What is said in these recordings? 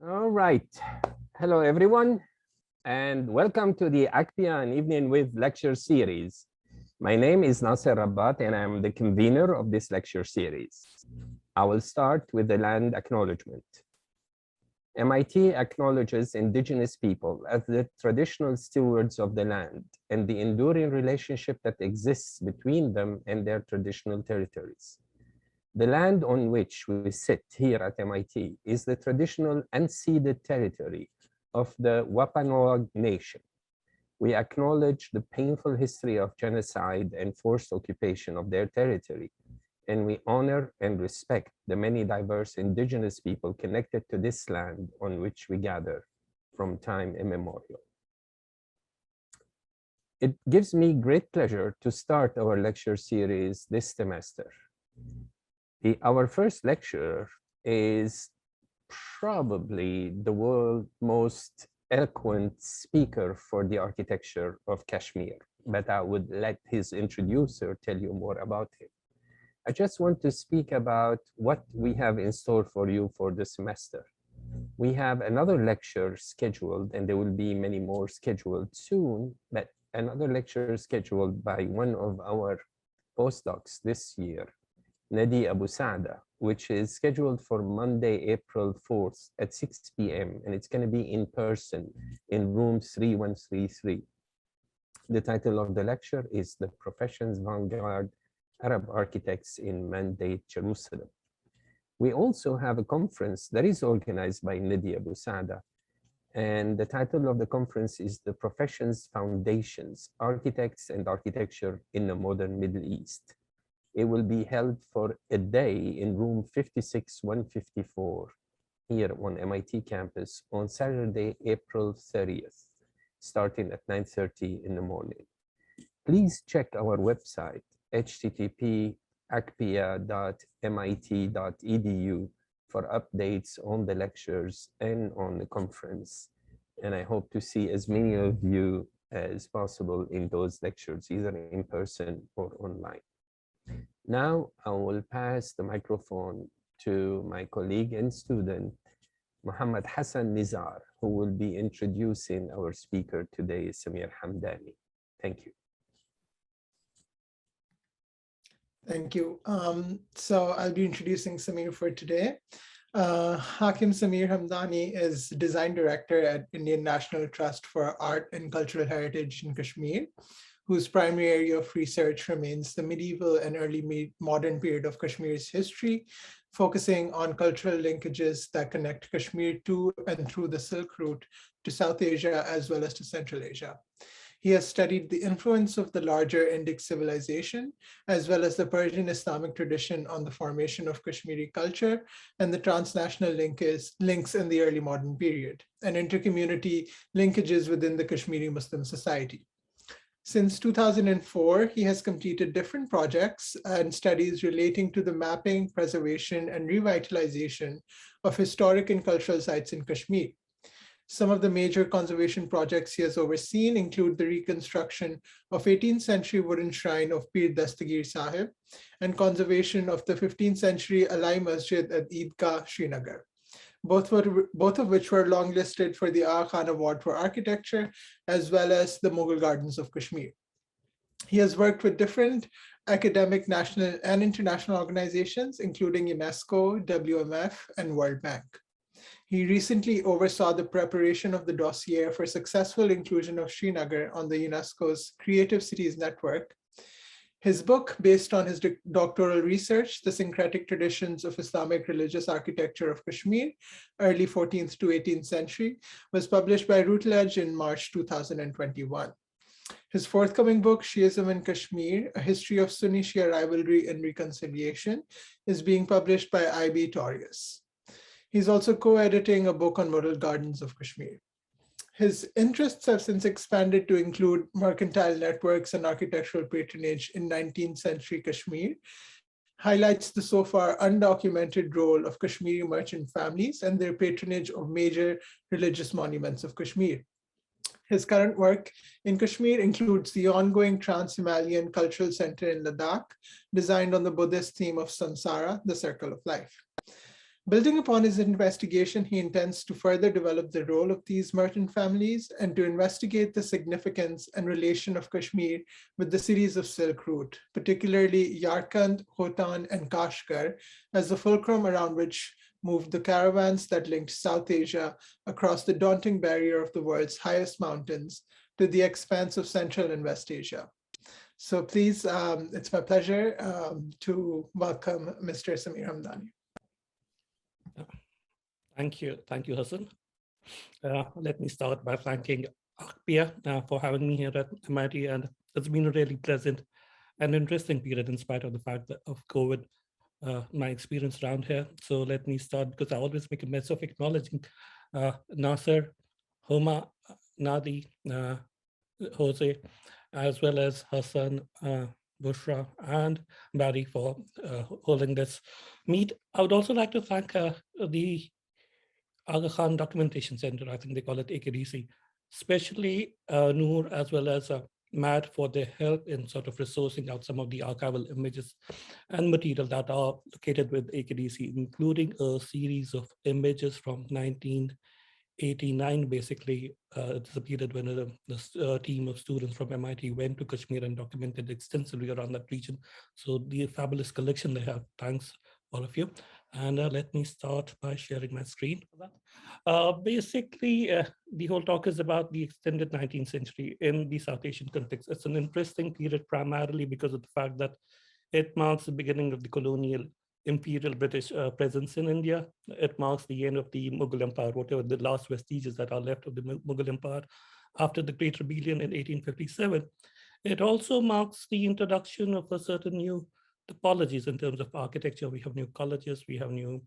All right. Hello, everyone, and welcome to the AKPIA and Evening with lecture series. My name is Nasser Rabbat, and I'm the convener of this lecture series. I will start with the land acknowledgement. MIT acknowledges indigenous people as the traditional stewards of the land and the enduring relationship that exists between them and their traditional territories. The land on which we sit here at MIT is the traditional unceded territory of the Wampanoag Nation. We acknowledge the painful history of genocide and forced occupation of their territory, and we honor and respect the many diverse indigenous people connected to this land on which we gather from time immemorial. It gives me great pleasure to start our lecture series this semester. Our first lecturer is probably the world's most eloquent speaker for the architecture of Kashmir, but I would let his introducer tell you more about him. I just want to speak about what we have in store for you for the semester. We have another lecture scheduled, and there will be many more scheduled soon, but another lecture scheduled by one of our postdocs this year, Nadi Abu Saada, which is scheduled for Monday, April 4th at 6 p.m. And it's going to be in person in room 3133. The title of the lecture is The Profession's Vanguard, Arab Architects in Mandate Jerusalem. We also have a conference that is organized by Nadi Abu Saada. And the title of the conference is The Profession's Foundations, Architects and Architecture in the Modern Middle East. It will be held for a day in room 56154 here on MIT campus on Saturday, April 30th, starting at 9:30 in the morning. Please check our website, http://akpia.mit.edu for updates on the lectures and on the conference. And I hope to see as many of you as possible in those lectures, either in person or online. Now I will pass the microphone to my colleague and student, Muhammad Hassan Nizar, who will be introducing our speaker today, Samir Hamdani. Thank you. Thank you. So I'll be introducing Samir for today. Hakim Samir Hamdani is Design Director at Indian National Trust for Art and Cultural Heritage in Kashmir, whose primary area of research remains the medieval and early modern period of Kashmir's history, focusing on cultural linkages that connect Kashmir to and through the Silk Route to South Asia as well as to Central Asia. He has studied the influence of the larger Indic civilization, as well as the Persian Islamic tradition on the formation of Kashmiri culture and the transnational links in the early modern period, and inter-community linkages within the Kashmiri Muslim society. Since 2004, he has completed different projects and studies relating to the mapping, preservation, and revitalization of historic and cultural sites in Kashmir. Some of the major conservation projects he has overseen include the reconstruction of 18th century wooden shrine of Pir Dastagir Sahib and conservation of the 15th century Alai Masjid at Eidgah, Srinagar. Both of which were longlisted for the Aga Khan Award for Architecture, as well as the Mughal Gardens of Kashmir. He has worked with different academic, national, and international organizations, including UNESCO, WMF, and World Bank. He recently oversaw the preparation of the dossier for successful inclusion of Srinagar on the UNESCO's Creative Cities Network. His book, based on his doctoral research, The Syncretic Traditions of Islamic Religious Architecture of Kashmir, early 14th to 18th century, was published by Routledge in March 2021. His forthcoming book, Shi'ism in Kashmir, A History of Sunni Shia Rivalry and Reconciliation, is being published by IB Taureus. He's also co-editing a book on model gardens of Kashmir. His interests have since expanded to include mercantile networks and architectural patronage in 19th century Kashmir, highlights the so far undocumented role of Kashmiri merchant families and their patronage of major religious monuments of Kashmir. His current work in Kashmir includes the ongoing Trans-Himalayan Cultural Center in Ladakh, designed on the Buddhist theme of Samsara, the circle of life. Building upon his investigation, he intends to further develop the role of these merchant families and to investigate the significance and relation of Kashmir with the cities of Silk Route, particularly Yarkand, Khotan, and Kashgar, as the fulcrum around which moved the caravans that linked South Asia across the daunting barrier of the world's highest mountains to the expanse of Central and West Asia. So please, it's my pleasure to welcome Mr. Samir Hamdani. Thank you, Hassan. Let me start by thanking AKPIA for having me here at MIT, and it's been a really pleasant and interesting period in spite of the fact that of COVID, my experience around here. So let me start, because I always make a mess of acknowledging Nasser, Homa, Nadi, Jose, as well as Hassan, Bushra, and Barry for holding this meet. I would also like to thank the Aga Khan Documentation Center, I think they call it AKDC, especially Noor as well as Matt for their help in sort of resourcing out some of the archival images and material that are located with AKDC, including a series of images from 1989, basically. It's a period when the team of students from MIT went to Kashmir and documented extensively around that region. So the fabulous collection they have. Thanks, all of you. And let me start by sharing my screen. Basically, the whole talk is about the extended 19th century in the South Asian context. It's an interesting period primarily because of the fact that it marks the beginning of the colonial imperial British presence in India. It marks the end of the Mughal Empire, whatever the last vestiges that are left of the Mughal Empire after the Great Rebellion in 1857. It also marks the introduction of a certain new topologies in terms of architecture. We have new colleges, we have new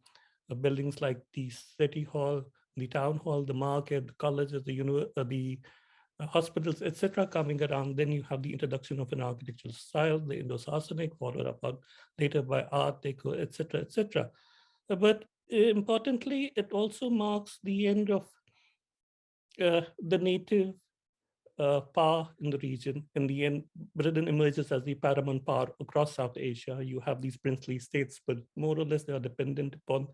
buildings like the city hall, the town hall, the market, the colleges, the hospitals, etc. coming around. Then you have the introduction of an architectural style, the Indo-Sasanic, followed up later by Art Deco, etc., etc. But importantly, it also marks the end of the native power in the region. In the end, Britain emerges as the paramount power across South Asia. You have these princely states, but more or less they are dependent upon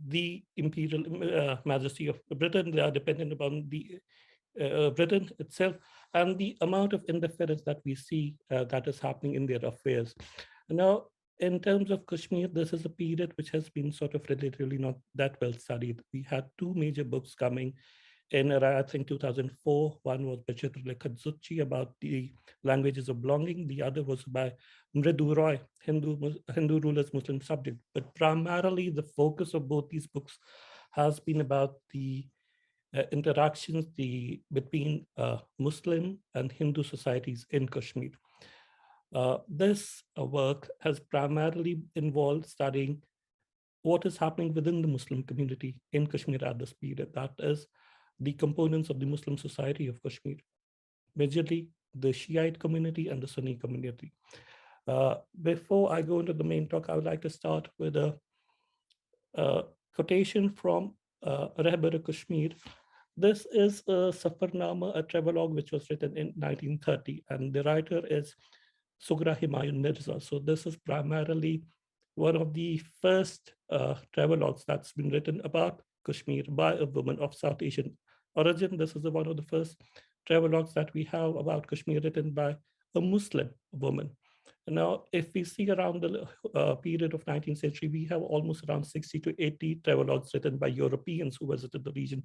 the imperial majesty of Britain. They are dependent upon the Britain itself and the amount of interference that we see that is happening in their affairs. Now, in terms of Kashmir, this is a period which has been sort of relatively not that well studied. We had two major books coming in, I think, 2004. One was by Chitrale Khadzuchi about the languages of belonging. The other was by Mridu Roy, Hindu rulers, Muslim subject. But primarily the focus of both these books has been about the interactions between Muslim and Hindu societies in Kashmir. This work has primarily involved studying what is happening within the Muslim community in Kashmir at this period. That is the components of the Muslim society of Kashmir, majorly the Shiite community and the Sunni community. Before I go into the main talk, I would like to start with a quotation from Rehbar Kashmir. This is a Safarnama, a travelogue which was written in 1930, and the writer is Sughra Humayun Mirza. So this is primarily one of the first travelogues that's been written about Kashmir by a woman of South Asian origin. This is one of the first travelogues that we have about Kashmir written by a Muslim woman. Now, if we see around the period of 19th century, we have almost around 60 to 80 travelogues written by Europeans who visited the region.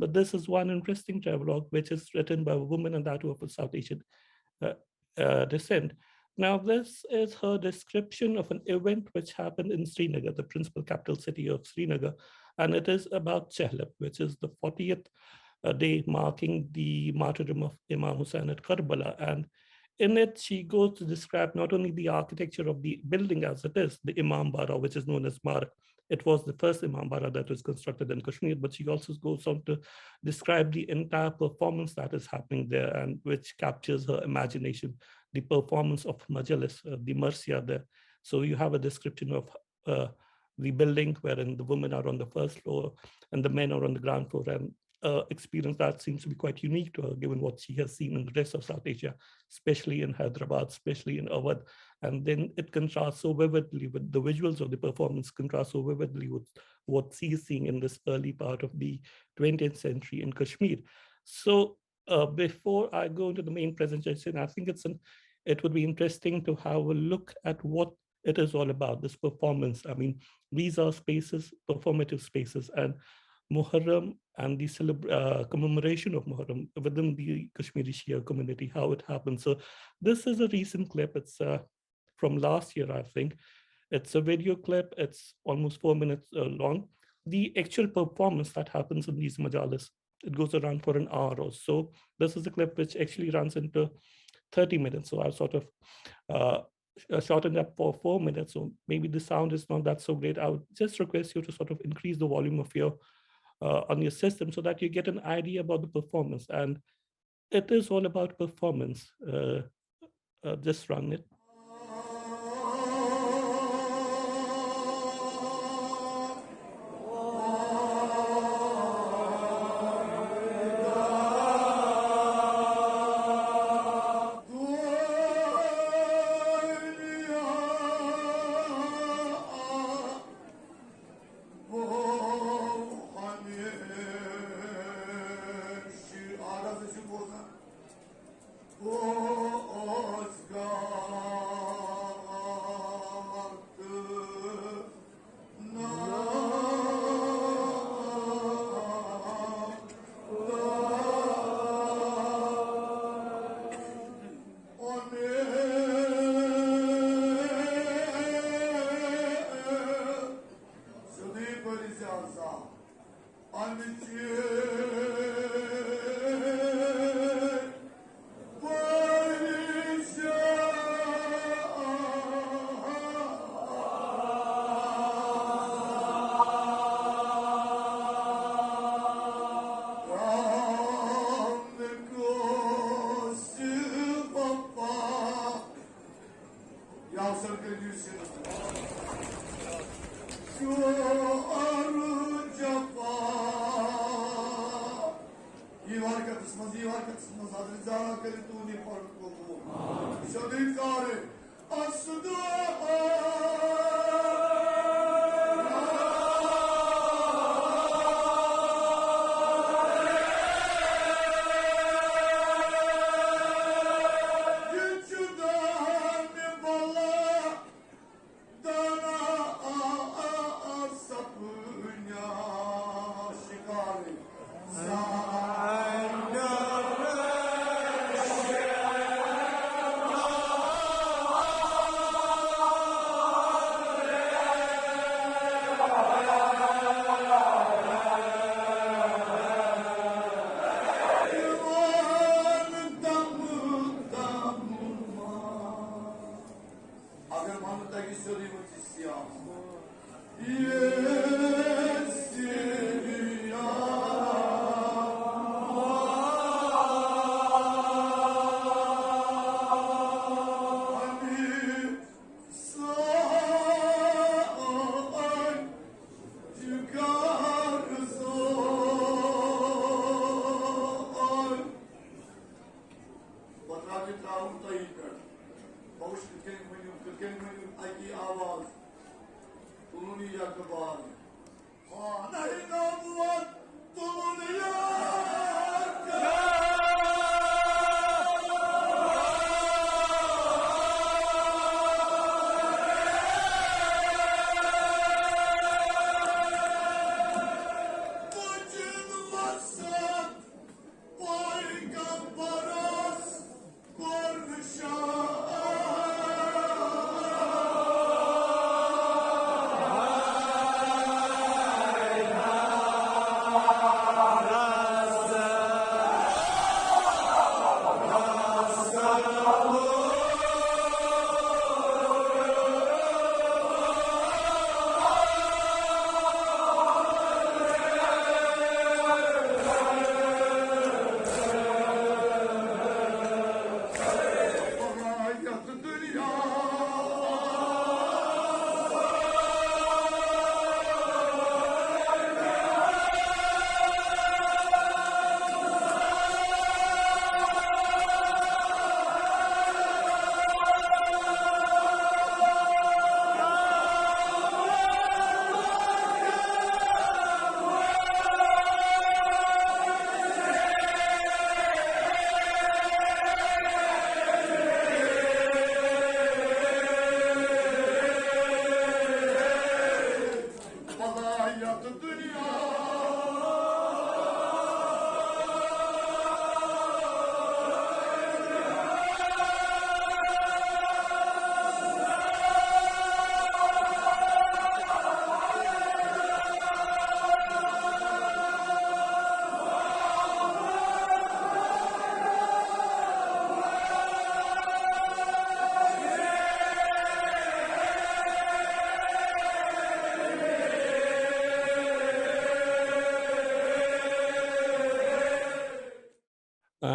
But this is one interesting travelogue, which is written by a woman and that of a South Asian descent. Now, this is her description of an event which happened in Srinagar, the principal capital city of Srinagar. And it is about Chehlab, which is the 40th day marking the martyrdom of Imam Hussain at Karbala. And in it, she goes to describe not only the architecture of the building as it is, the imāmbāda, which is known as Mārk. It was the first imāmbāda that was constructed in Kashmir, but she also goes on to describe the entire performance that is happening there and which captures her imagination, the performance of Majalis, the Marsiya there. So you have a description of the building wherein the women are on the first floor and the men are on the ground floor, and experience that seems to be quite unique to her, given what she has seen in the rest of South Asia, especially in Hyderabad, especially in Awadh. And then it contrasts so vividly with the visuals of the performance, contrasts so vividly with what she's seeing in this early part of the 20th century in Kashmir. So before I go into the main presentation, I think it would be interesting to have a look at what it is all about, this performance. I mean, these are spaces, performative spaces, and Muharram and the commemoration of Muharram within the Kashmiri Shia community, how it happens. So this is a recent clip. It's from last year, I think. It's a video clip. It's almost 4 minutes long. The actual performance that happens in these majalis, it goes around for an hour or so. This is a clip which actually runs into 30 minutes. So I've sort of shortened up for 4 minutes. So maybe the sound is not that so great. I would just request you to sort of increase the volume of your on your system so that you get an idea about the performance. And it is all about performance. Just run it.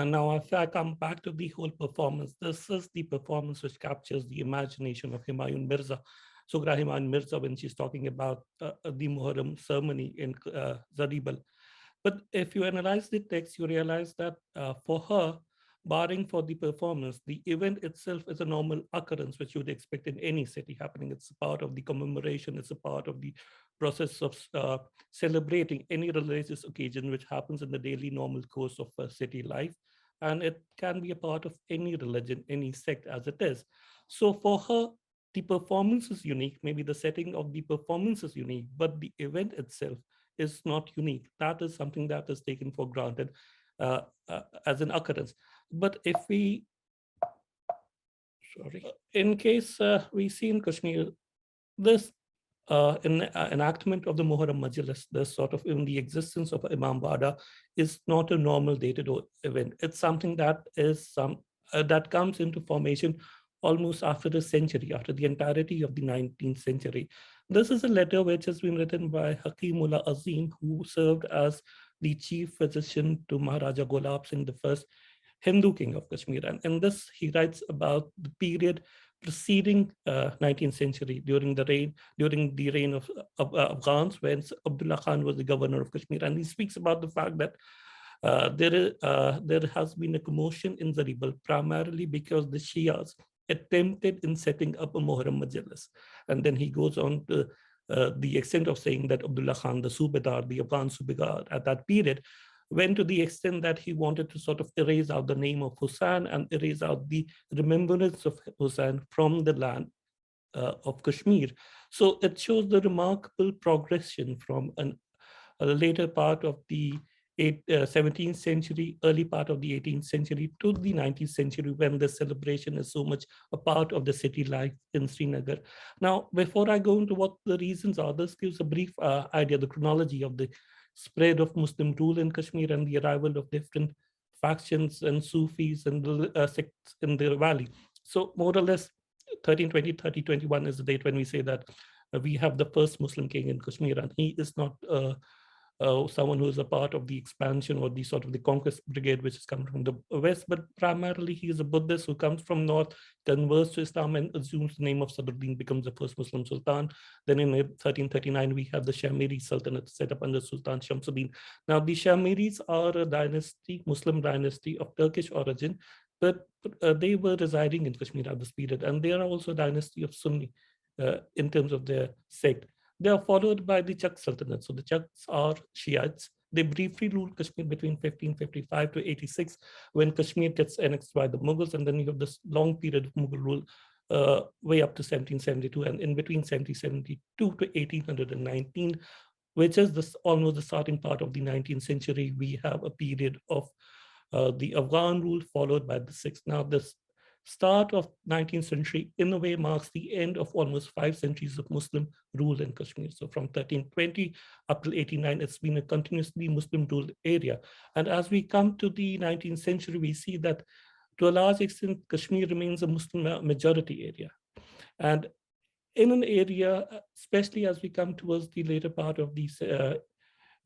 Now, if I come back to the whole performance, this is the performance which captures the imagination of Humayun Mirza, Sughra Humayun Mirza, when she's talking about the Muharram ceremony in Zaribal. But if you analyze the text, you realize that for her, barring for the performance, the event itself is a normal occurrence, which you would expect in any city happening. It's a part of the commemoration. It's a part of the process of celebrating any religious occasion, which happens in the daily normal course of city life. And it can be a part of any religion, any sect as it is. So for her, the performance is unique. Maybe the setting of the performance is unique, but the event itself is not unique. That is something that is taken for granted as an occurrence. But if we, in case we see in Kashmir, this enactment of the Muharram Majlis, this sort of in the existence of imāmbāda is not a normal day-to-day event. It's something that is that comes into formation almost after a century, after the entirety of the 19th century. This is a letter which has been written by Hakim Azim, who served as the chief physician to Maharaja Gulab Singh, the first Hindu king of Kashmir. And in this, he writes about the period preceding 19th century during the reign of Afghans, when Abdullah Khan was the governor of Kashmir. And he speaks about the fact that there has been a commotion in Zaribal, primarily because the Shias attempted in setting up a Muharram Majlis. And then he goes on to the extent of saying that Abdullah Khan, the Subedar, the Afghan Subedar at that period, went to the extent that he wanted to sort of erase out the name of Hussain and erase out the remembrance of Hussain from the land of Kashmir. So it shows the remarkable progression from a later part of the 17th century, early part of the 18th century to the 19th century, when the celebration is so much a part of the city life in Srinagar. Now, before I go into what the reasons are, this gives a brief idea, the chronology of the spread of Muslim rule in Kashmir and the arrival of different factions and Sufis and sects in the valley. So more or less 1320, 3021 is the date when we say that we have the first Muslim king in Kashmir, and he is not someone who is a part of the expansion or the sort of the conquest brigade which is coming from the west, but primarily he is a Buddhist who comes from north, converts to Islam and assumes the name of Sadruddin, becomes the first Muslim Sultan. Then in 1339 we have the Kashmiri Sultanate set up under Sultan Shamsuddin. Now the Kashmiris are a dynasty, Muslim dynasty of Turkish origin, but they were residing in Kashmir at this period, and they are also a dynasty of Sunni in terms of their sect. They are followed by the Chak Sultanate. So the Chaks are Shiites. They briefly ruled Kashmir between 1555 to 86, when Kashmir gets annexed by the Mughals, and then you have this long period of Mughal rule way up to 1772, and in between 1772 to 1819, which is almost the starting part of the 19th century, we have a period of the Afghan rule followed by the Sikhs. Now this start of 19th century in a way marks the end of almost 5 centuries of Muslim rule in Kashmir. So from 1320 up till 89, it's been a continuously Muslim ruled area. And as we come to the 19th century, we see that to a large extent, Kashmir remains a Muslim majority area. And in an area, especially as we come towards the later part of the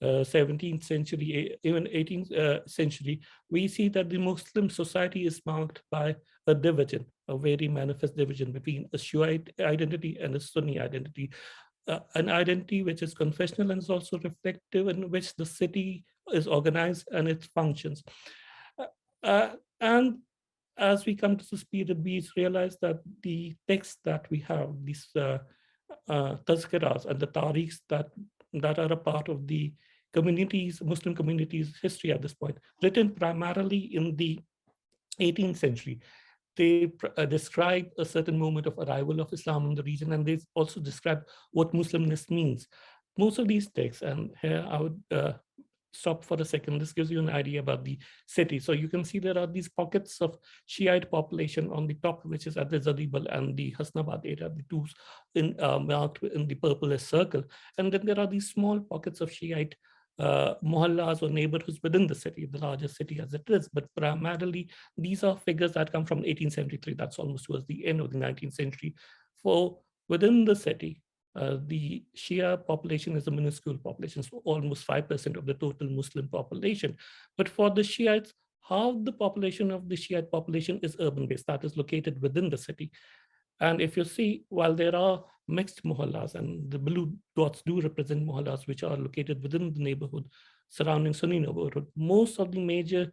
17th century, even 18th century, we see that the Muslim society is marked by a division, a very manifest division between a Shiite identity and a Sunni identity, an identity which is confessional and is also reflective, in which the city is organized and its functions. And as we come to this period, we realize that the texts that we have, these tazkiras and the tarikhs that are a part of the communities, Muslim communities' history at this point, written primarily in the 18th century. They describe a certain moment of arrival of Islam in the region, and they also describe what Muslimness means. most of these texts, and here I would stop for a second. This gives you an idea about the city. So you can see there are these pockets of Shiite population on the top, which is at the Zaribal and the Hasnabad area, the two marked in the purplish circle. And then there are these small pockets of Shiite mohallas or neighborhoods within the city, the largest city as it is. But primarily, these are figures that come from 1873. That's almost towards the end of the 19th century. For within the city, the Shia population is a minuscule population, so almost 5% of the total Muslim population. But for the Shiites, half the population of the Shiite population is urban-based, that is located within the city. And if you see, while there are mixed muhallas, and the blue dots do represent muhallas which are located within the neighborhood surrounding Sunni neighborhood, most of the major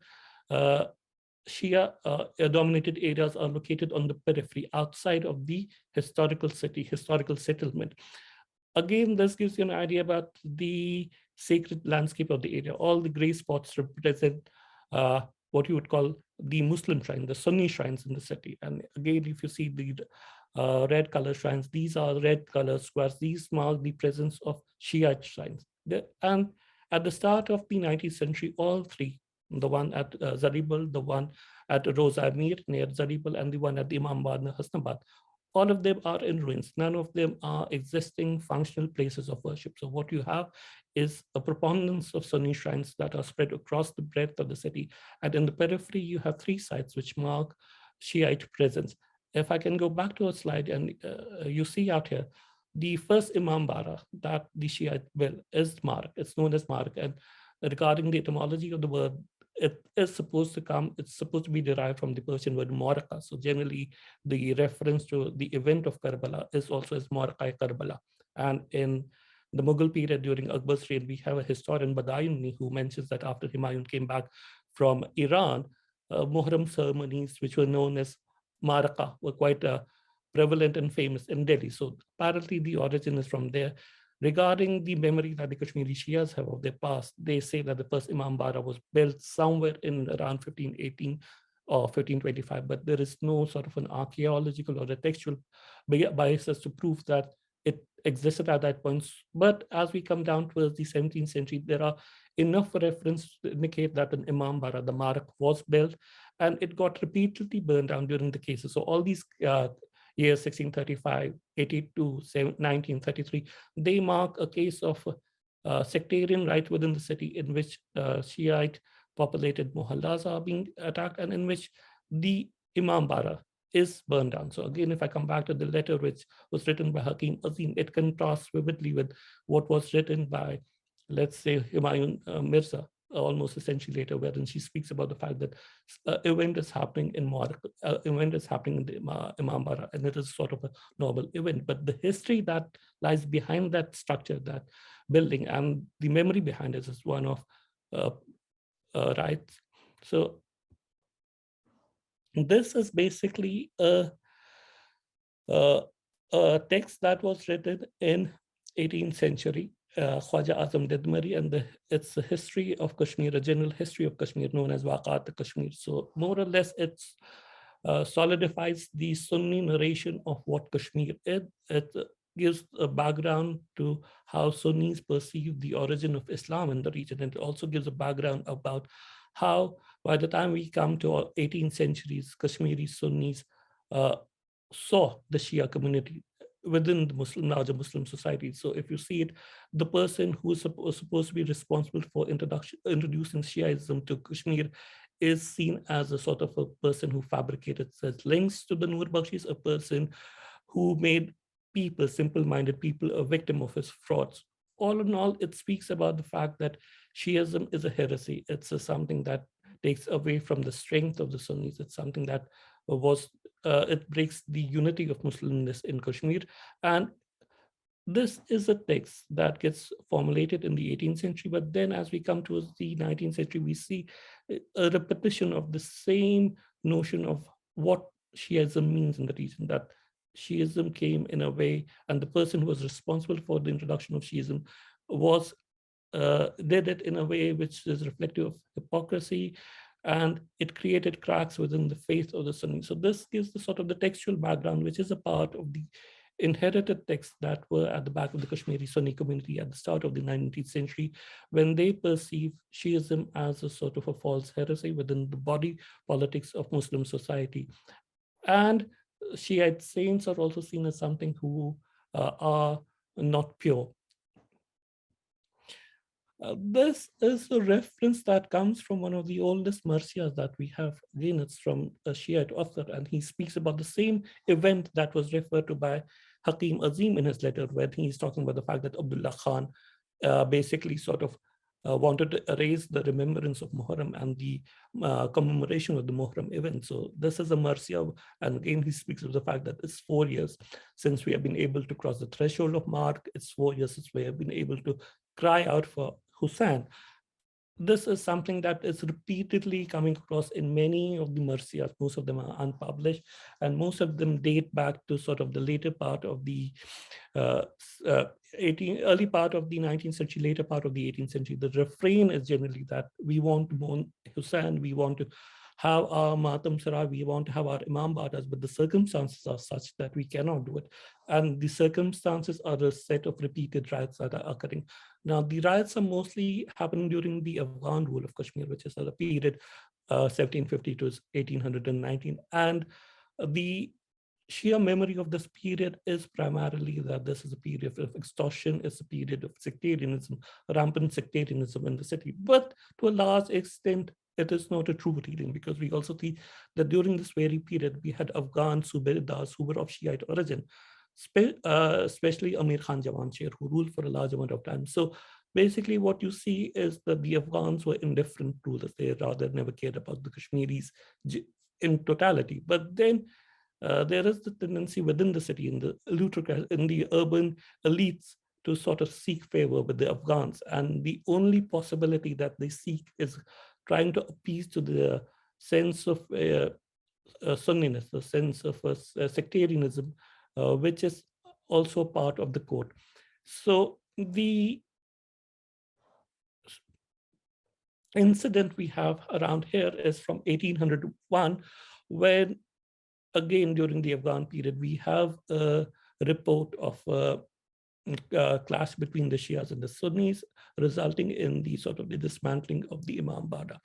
Shia dominated areas are located on the periphery outside of the historical city, historical settlement. Again, this gives you an idea about the sacred landscape of the area. All the gray spots represent what you would call the Muslim shrine, the Sunni shrines in the city. And again, if you see the red color shrines, these are red color squares. These mark the presence of Shiite shrines. And at the start of the 19th century, all three, the one at Zaribal, the one at Roza Amir near Zaribal, and the one at the imāmbāda, Hasnabad, all of them are in ruins. None of them are existing functional places of worship. So what you have is a preponderance of Sunni shrines that are spread across the breadth of the city. And in the periphery, you have three sites which mark Shiite presence. If I can go back to a slide, and you see out here, the first imāmbāda that the Shiite built is Māraq. It's known as Māraq. And regarding the etymology of the word, it is supposed to come, it's supposed to be derived from the Persian word Māraka. So generally, the reference to the event of Karbala is also as Māraq-i Karbala. And in the Mughal period during Akbar's reign, we have a historian, Badayuni, who mentions that after Humayun came back from Iran, Muharram ceremonies, which were known as Māraka, were quite prevalent and famous in Delhi. So apparently the origin is from there. Regarding the memory that the Kashmiri Shias have of their past, they say that the first imāmbāda was built somewhere in around 1518 or 1525, but there is no sort of an archaeological or a textual basis to prove that it existed at that point. But as we come down towards the 17th century, there are enough references to indicate that an imāmbāda, the Māraq, was built, and it got repeatedly burned down during the cases. So all these years 1635, 82, 1933, they mark a case of sectarian right within the city in which Shiite populated muhallas are being attacked and in which the imāmbāda is burned down. So again, if I come back to the letter which was written by Hakim Azim, it contrasts vividly with what was written by, let's say, Humayun Mirza, almost a century later, wherein she speaks about the fact that event is happening in Māraq, event is happening in the imāmbāda, and it is sort of a noble event. But the history that lies behind that structure, that building, and the memory behind it is one of rights. So this is basically a text that was written in 18th century. Khwaja Azam Didmari, and it's a history of Kashmir, a general history of Kashmir known as Waqat Kashmir. So more or less, it solidifies the Sunni narration of what Kashmir is. It gives a background to how Sunnis perceive the origin of Islam in the region. And it also gives a background about how, by the time we come to our 18th centuries, Kashmiri Sunnis saw the Shia community within the larger Muslim society. So if you see it, the person who is supposed to be responsible for introducing Shiaism to Kashmir is seen as a sort of a person who fabricated such links to the Nur Bakshis, a person who made people, simple-minded people, a victim of his frauds. All in all, it speaks about the fact that Shiaism is a heresy. It's something that takes away from the strength of the Sunnis. It's something that it breaks the unity of Muslimness in Kashmir. And this is a text that gets formulated in the 18th century, but then as we come towards the 19th century, we see a repetition of the same notion of what Shiaism means in the region, that Shiaism came in a way, and the person who was responsible for the introduction of Shiaism was did it in a way which is reflective of hypocrisy, and it created cracks within the faith of the Sunnis. So this gives the sort of the textual background, which is a part of the inherited texts that were at the back of the Kashmiri Sunni community at the start of the 19th century, when they perceive Shiism as a sort of a false heresy within the body politics of Muslim society. And Shiite saints are also seen as something who are not pure. This is a reference that comes from one of the oldest marsiyas that we have. Again, it's from a Shiite author, and he speaks about the same event that was referred to by Hakim Azim in his letter, where he's talking about the fact that Abdullah Khan basically sort of wanted to erase the remembrance of Muharram and the commemoration of the Muharram event. So this is a marsiya, and again, he speaks of the fact that it's 4 years since we have been able to cross the threshold of Mārk. It's 4 years since we have been able to cry out for Hussain. This is something that is repeatedly coming across in many of the marsiyas. Most of them are unpublished, and most of them date back to sort of the later part of the early part of the 19th century, later part of the 18th century. The refrain is generally that we want to mourn Hussain, we want to have our Matam Sarai, we want to have our imāmbādas, but the circumstances are such that we cannot do it. And the circumstances are a set of repeated riots that are occurring. Now, the riots are mostly happening during the Afghan rule of Kashmir, which is the period 1750 to 1819. And the sheer memory of this period is primarily that this is a period of extortion, it's a period of sectarianism, rampant sectarianism in the city. But to a large extent, it is not a true reading, because we also see that during this very period, we had Afghan Subedars who were of Shiite origin, especially Amir Khan Jawansher, who ruled for a large amount of time. So basically what you see is that the Afghans were indifferent rulers. They rather never cared about the Kashmiris in totality. But then there is the tendency within the city, in the urban elites, to sort of seek favor with the Afghans. And the only possibility that they seek is trying to appease to the sense of Sunniness, the sense of sectarianism, which is also part of the court. So the incident we have around here is from 1801, when, again, during the Afghan period, we have a report of clash between the Shias and the Sunnis, resulting in the sort of the dismantling of the imāmbāda.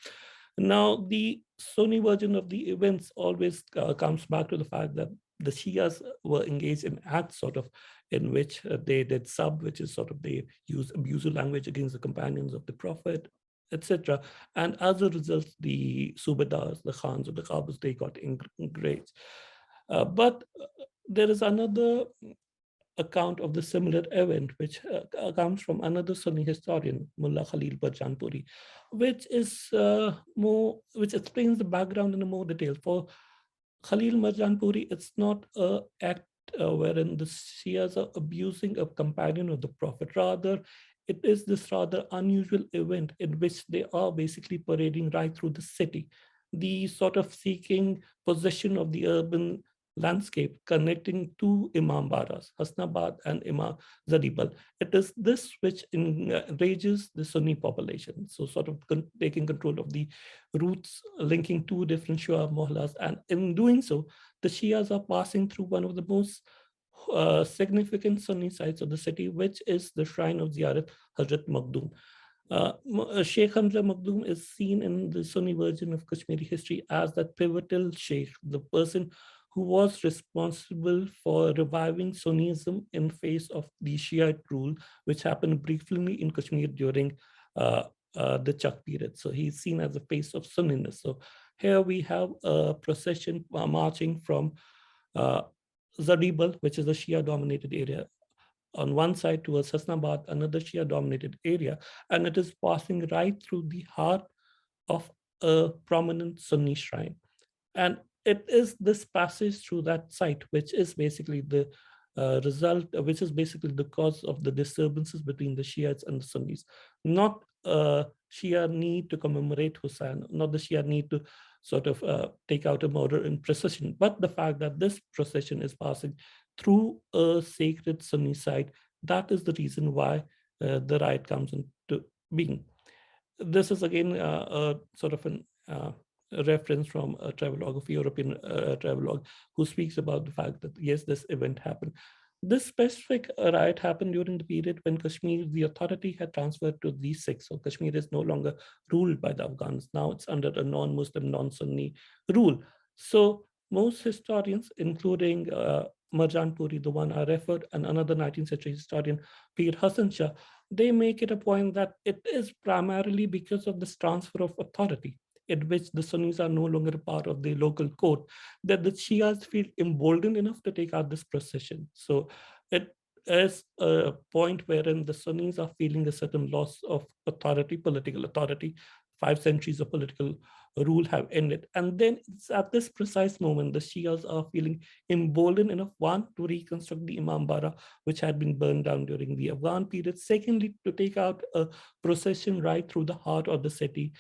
Now, the Sunni version of the events always comes back to the fact that the Shias were engaged in acts sort of in which they did which is sort of they use abusive language against the companions of the Prophet, etc. And as a result, the Subedars, the Khans or the Qabas, they got enraged. But there is another account of the similar event, which comes from another Sunni historian, Mullah Khalil Barjanpuri, which is which explains the background in a more detail. For Khalil Barjanpuri, it's not an act wherein the Shias are abusing a companion of the Prophet. Rather, it is this rather unusual event in which they are basically parading right through the city, the sort of seeking possession of the urban landscape connecting two imāmbādas, Hasnabad and Imam Zadibal. It is this which enrages the Sunni population. So sort of taking control of the routes linking two different Shia mohallas. And in doing so, the Shias are passing through one of the most significant Sunni sites of the city, which is the shrine of Ziyarat Hazrat Makhdoom. Sheikh Hamza Makhdoom is seen in the Sunni version of Kashmiri history as that pivotal sheikh, the person who was responsible for reviving Sunnism in face of the Shiite rule, which happened briefly in Kashmir during the Chak period. So he's seen as the face of Sunniness. So here we have a procession marching from Zadibal, which is a Shia-dominated area, on one side towards Hasnabad, another Shia-dominated area, and it is passing right through the heart of a prominent Sunni shrine. And it is this passage through that site, which is basically the which is basically the cause of the disturbances between the Shiites and the Sunnis. Not Shia need to commemorate Hussain, not the Shia need to sort of take out a murder in procession, but the fact that this procession is passing through a sacred Sunni site, that is the reason why the riot comes into being. This is again a sort of a reference from a travelogue of European travelogue who speaks about the fact that yes, this event happened. This specific riot happened during the period when Kashmir, the authority had transferred to the Sikhs. So Kashmir is no longer ruled by the Afghans. Now it's under a non-Muslim, non-Sunni rule. So most historians, including Marjan Puri, the one I referred, and another 19th century historian, Pir Hassan Shah, they make it a point that it is primarily because of this transfer of authority, in which the Sunnis are no longer a part of the local court, that the Shias feel emboldened enough to take out this procession. So it is a point wherein the Sunnis are feeling a certain loss of authority, political authority. 5 centuries of political rule have ended. And then it's at this precise moment, the Shias are feeling emboldened enough, one, to reconstruct the imāmbāda, which had been burned down during the Afghan period. Secondly, to take out a procession right through the heart of the city,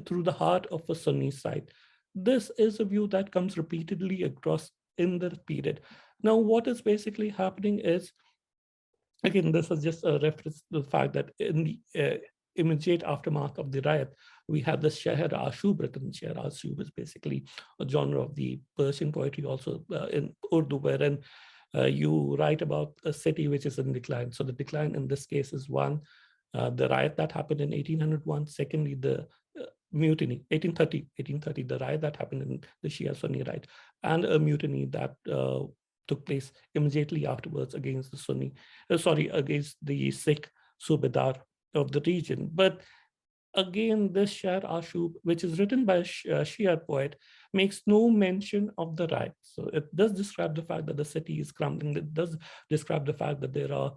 through the heart of a Sunni site. This is a view that comes repeatedly across in the period. Now, what is basically happening is, again, this is just a reference to the fact that in the immediate aftermath of the riot, we have the Shahr Ashub written. Shahr Ashub is basically a genre of the Persian poetry, also in Urdu, wherein you write about a city which is in decline. So the decline in this case is one, the riot that happened in 1801. Secondly, the mutiny, 1830, the riot that happened in the Shia Sunni riot, and a mutiny that took place immediately afterwards against the against the Sikh Subedar of the region. But again, this Shahr Ashub, which is written by a Shia poet, makes no mention of the riot. So it does describe the fact that the city is crumbling. It does describe the fact that there are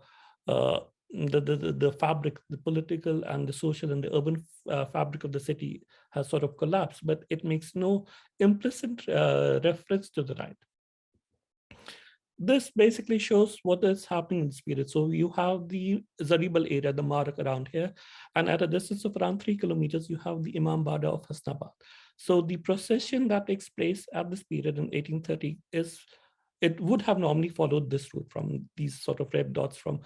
the fabric, the political and the social and the urban fabric of the city has sort of collapsed, but it makes no implicit reference to the riot. This basically shows what is happening in this period. So you have the Zaribal area, the Mağarak around here, and at a distance of around 3 kilometers, you have the imāmbāda of Hasnabad. So the procession that takes place at this period in 1830 it would have normally followed this route from these sort of red dots from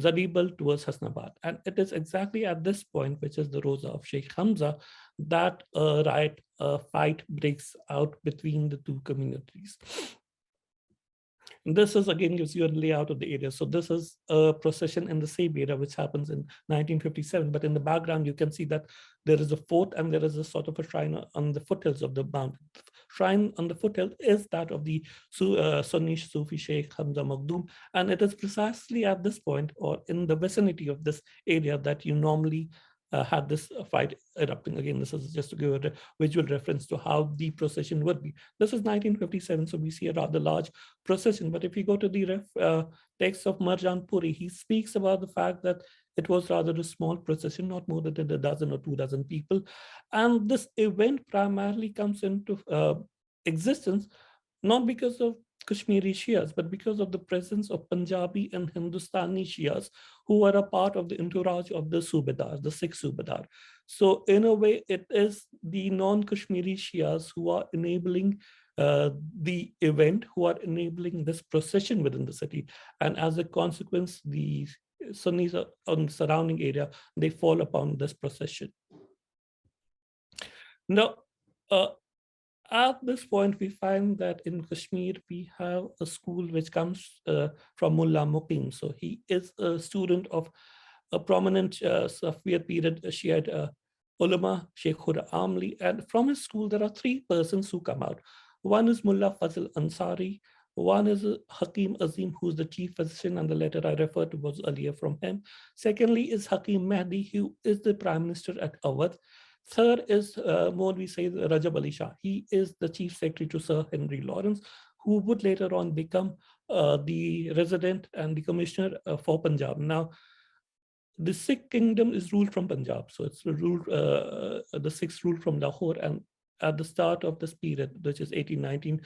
Zaribal towards Hasnabad. And it is exactly at this point, which is the Rosa of Sheikh Hamza, that a fight breaks out between the two communities. And this is, again, gives you a layout of the area. So this is a procession in the same area, which happens in 1957. But in the background, you can see that there is a fort and there is a sort of a shrine on the foothills of the mountain. Shrine on the foothill is that of the Sunni Sufi Sheikh Hamza Makhdoom. And it is precisely at this point or in the vicinity of this area that you normally had this fight erupting. Again, this is just to give a visual reference to how the procession would be. This is 1957, so we see a rather large procession. But if you go to the text of Marjan Puri, he speaks about the fact that it was rather a small procession, not more than a dozen or 2 dozen people. And this event primarily comes into existence, not because of Kashmiri Shias, but because of the presence of Punjabi and Hindustani Shias who are a part of the entourage of the Subedar, the Sikh Subedar. So in a way, it is the non-Kashmiri Shias who are enabling the event, who are enabling this procession within the city. And as a consequence, the Sunnis on the surrounding area, they fall upon this procession. Now, at this point, we find that in Kashmir, we have a school which comes from Mullah Muqim. So he is a student of a prominent Safavid period Shiite ulama, Sheikh Khurram Amli. And from his school, there are 3 persons who come out. One is Mullah Fazl Ansari. One is Hakim Azim, who's the chief physician, and the letter I referred to was earlier from him. Secondly is Hakim Mehdi, who is the prime minister at Awadh. Third is Maulvi Sayyid Rajab Ali Shah. He is the chief secretary to Sir Henry Lawrence, who would later on become the resident and the commissioner for Punjab. Now, the Sikh kingdom is ruled from Punjab. So it's ruled, the Sikhs ruled from Lahore. And at the start of this period, which is 1819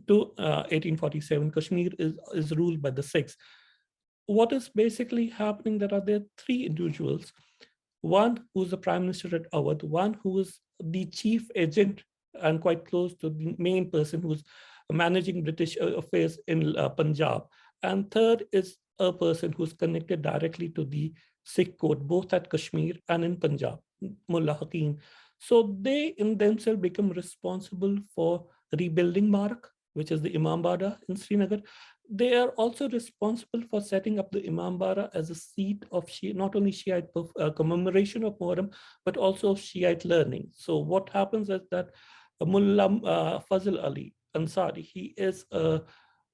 to 1847, Kashmir is ruled by the Sikhs. What is basically happening, there are 3 individuals. One who's the prime minister at Awadh, one who is the chief agent and quite close to the main person who's managing British affairs in Punjab. And third is a person who's connected directly to the Sikh court, both at Kashmir and in Punjab, Mullah Hakim. So they in themselves become responsible for rebuilding Mağarak, which is the imāmbāda in Srinagar, They are also responsible for setting up the imāmbāda as a seat of not only Shiite commemoration of Muharram, but also of Shiite learning. So what happens is that Mullah Fazl Ali Ansari, he is a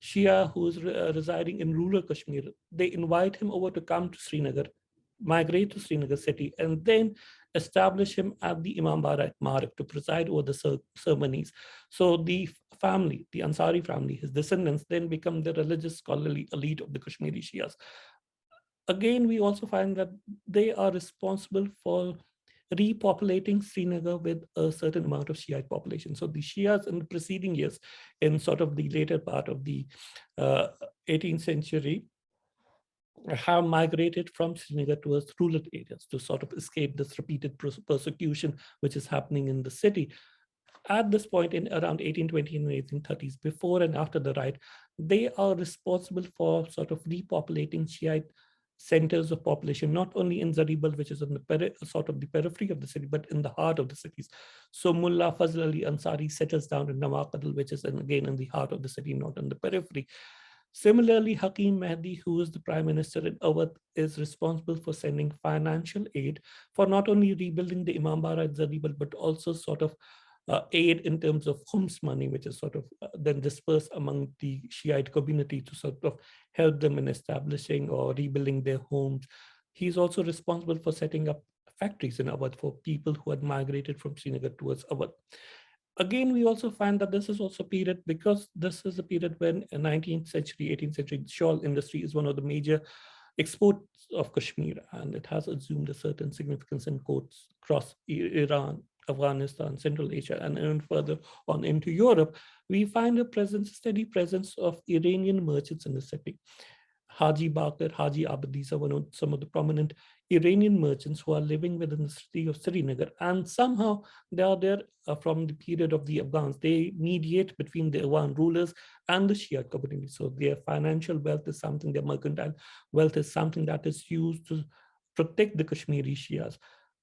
Shia who is residing in rural Kashmir. They invite him over to come to Srinagar, migrate to Srinagar city, and then establish him at the imāmbāda at Mārek to preside over the ceremonies. So the family, the Ansari family, his descendants, then become the religious scholarly elite of the Kashmiri Shias. Again, we also find that they are responsible for repopulating Srinagar with a certain amount of Shiite population. So the Shias in the preceding years, in sort of the later part of the 18th century, have migrated from Srinagar towards rural areas to sort of escape this repeated persecution which is happening in the city. At this point in around 1820 and 1830s, before and after the riot, they are responsible for sort of repopulating Shiite centers of population, not only in Zaribal, which is on the sort of the periphery of the city, but in the heart of the cities. So Mullah Fazl Ali Ansari settles down in Nawaqadal, which is again in the heart of the city, not in the periphery. Similarly, Hakim Mehdi, who is the prime minister in Awadh, is responsible for sending financial aid for not only rebuilding the imāmbāda at Zaribal, but also sort of aid in terms of khums money, which is sort of then dispersed among the Shiite community to sort of help them in establishing or rebuilding their homes. He's also responsible for setting up factories in Awadh for people who had migrated from Srinagar towards Awadh. Again, we also find that this is also a period, because this is a period when 19th century, 18th century shawl industry is one of the major exports of Kashmir, and it has assumed a certain significance in courts across Iran, Afghanistan, Central Asia, and even further on into Europe. We find a presence, steady presence of Iranian merchants in the city. Haji Bakr, Haji Abid, these are some of the prominent Iranian merchants who are living within the city of Srinagar, and somehow they are there from the period of the Afghans. They mediate between the Afghan rulers and the Shia community. So their financial wealth is something, their mercantile wealth is something that is used to protect the Kashmiri Shias.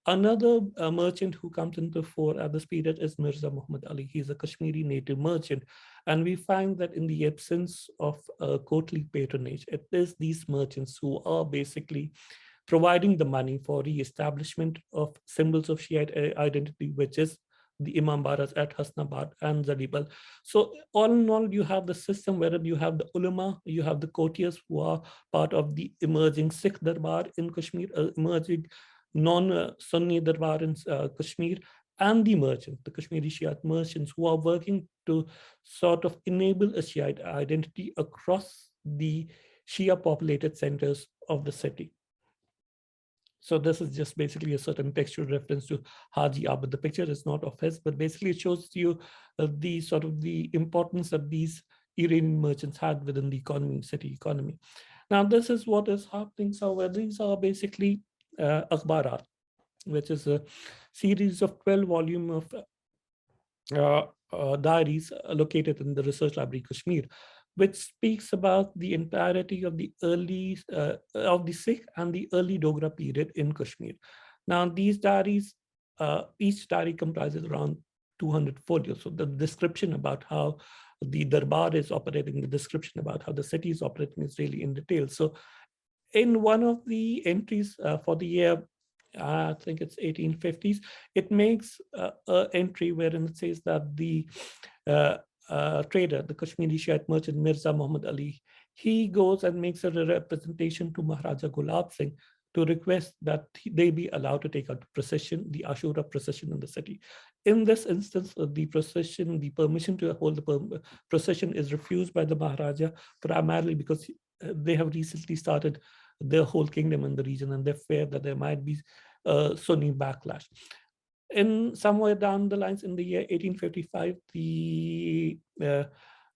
Another merchant who comes into the fore at this period is Mirza Muhammad Ali. He's a Kashmiri native merchant. And we find that in the absence of courtly patronage, it is these merchants who are basically providing the money for re-establishment of symbols of Shiite identity, which is the imāmbādas at Hasnabad and Zaribal. So all in all, you have the system where you have the ulama, you have the courtiers who are part of the emerging Sikh Darbar in Kashmir, emerging non-Sunni Darbar in Kashmir, and the merchants, the Kashmiri Shiite merchants who are working to sort of enable a Shiite identity across the Shia populated centers of the city. So this is just basically a certain textual reference to Haji Abid. The picture is not of his, but basically it shows you the sort of the importance that these Iranian merchants had within the economy, city economy. Now this is what is happening. So these are basically Akhbarat, which is a series of 12 volumes of diaries located in the Research Library Kashmir, which speaks about the entirety of the early of the Sikh and the early Dogra period in Kashmir. Now these diaries, each diary comprises around 200 folios. So the description about how the Darbar is operating, the description about how the city is operating is really in detail. So in one of the entries for the year, I think it's 1850s, it makes an entry wherein it says that the trader, the Kashmiri Shiite merchant Mirza Muhammad Ali, he goes and makes a representation to Maharaja Gulab Singh to request that they be allowed to take out the procession, the Ashura procession in the city. In this instance, the procession, the permission to hold the procession is refused by the Maharaja, primarily because they have recently started their whole kingdom in the region, and they fear that there might be Sunni backlash. In somewhere down the lines in the year 1855, the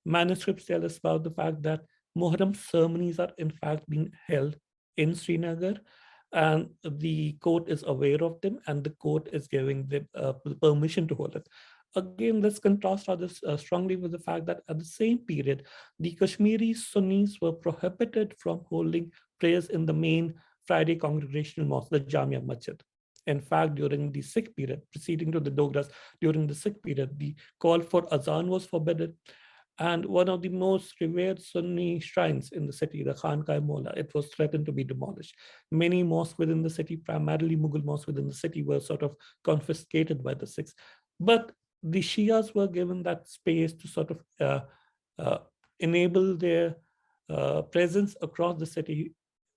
manuscripts tell us about the fact that Muharram ceremonies are in fact being held in Srinagar, and the court is aware of them, and the court is giving them permission to hold it. Again, this contrasts rather strongly with the fact that at the same period, the Kashmiri Sunnis were prohibited from holding prayers in the main Friday congregational mosque, the Jamia Masjid. In fact, during the Sikh period, preceding to the Dogras, during the Sikh period, the call for azan was forbidden. And one of the most revered Sunni shrines in the city, the Khānaqāh-i Mʿaulā, it was threatened to be demolished. Many mosques within the city, primarily Mughal mosques within the city, were sort of confiscated by the Sikhs. But the Shias were given that space to sort of enable their presence across the city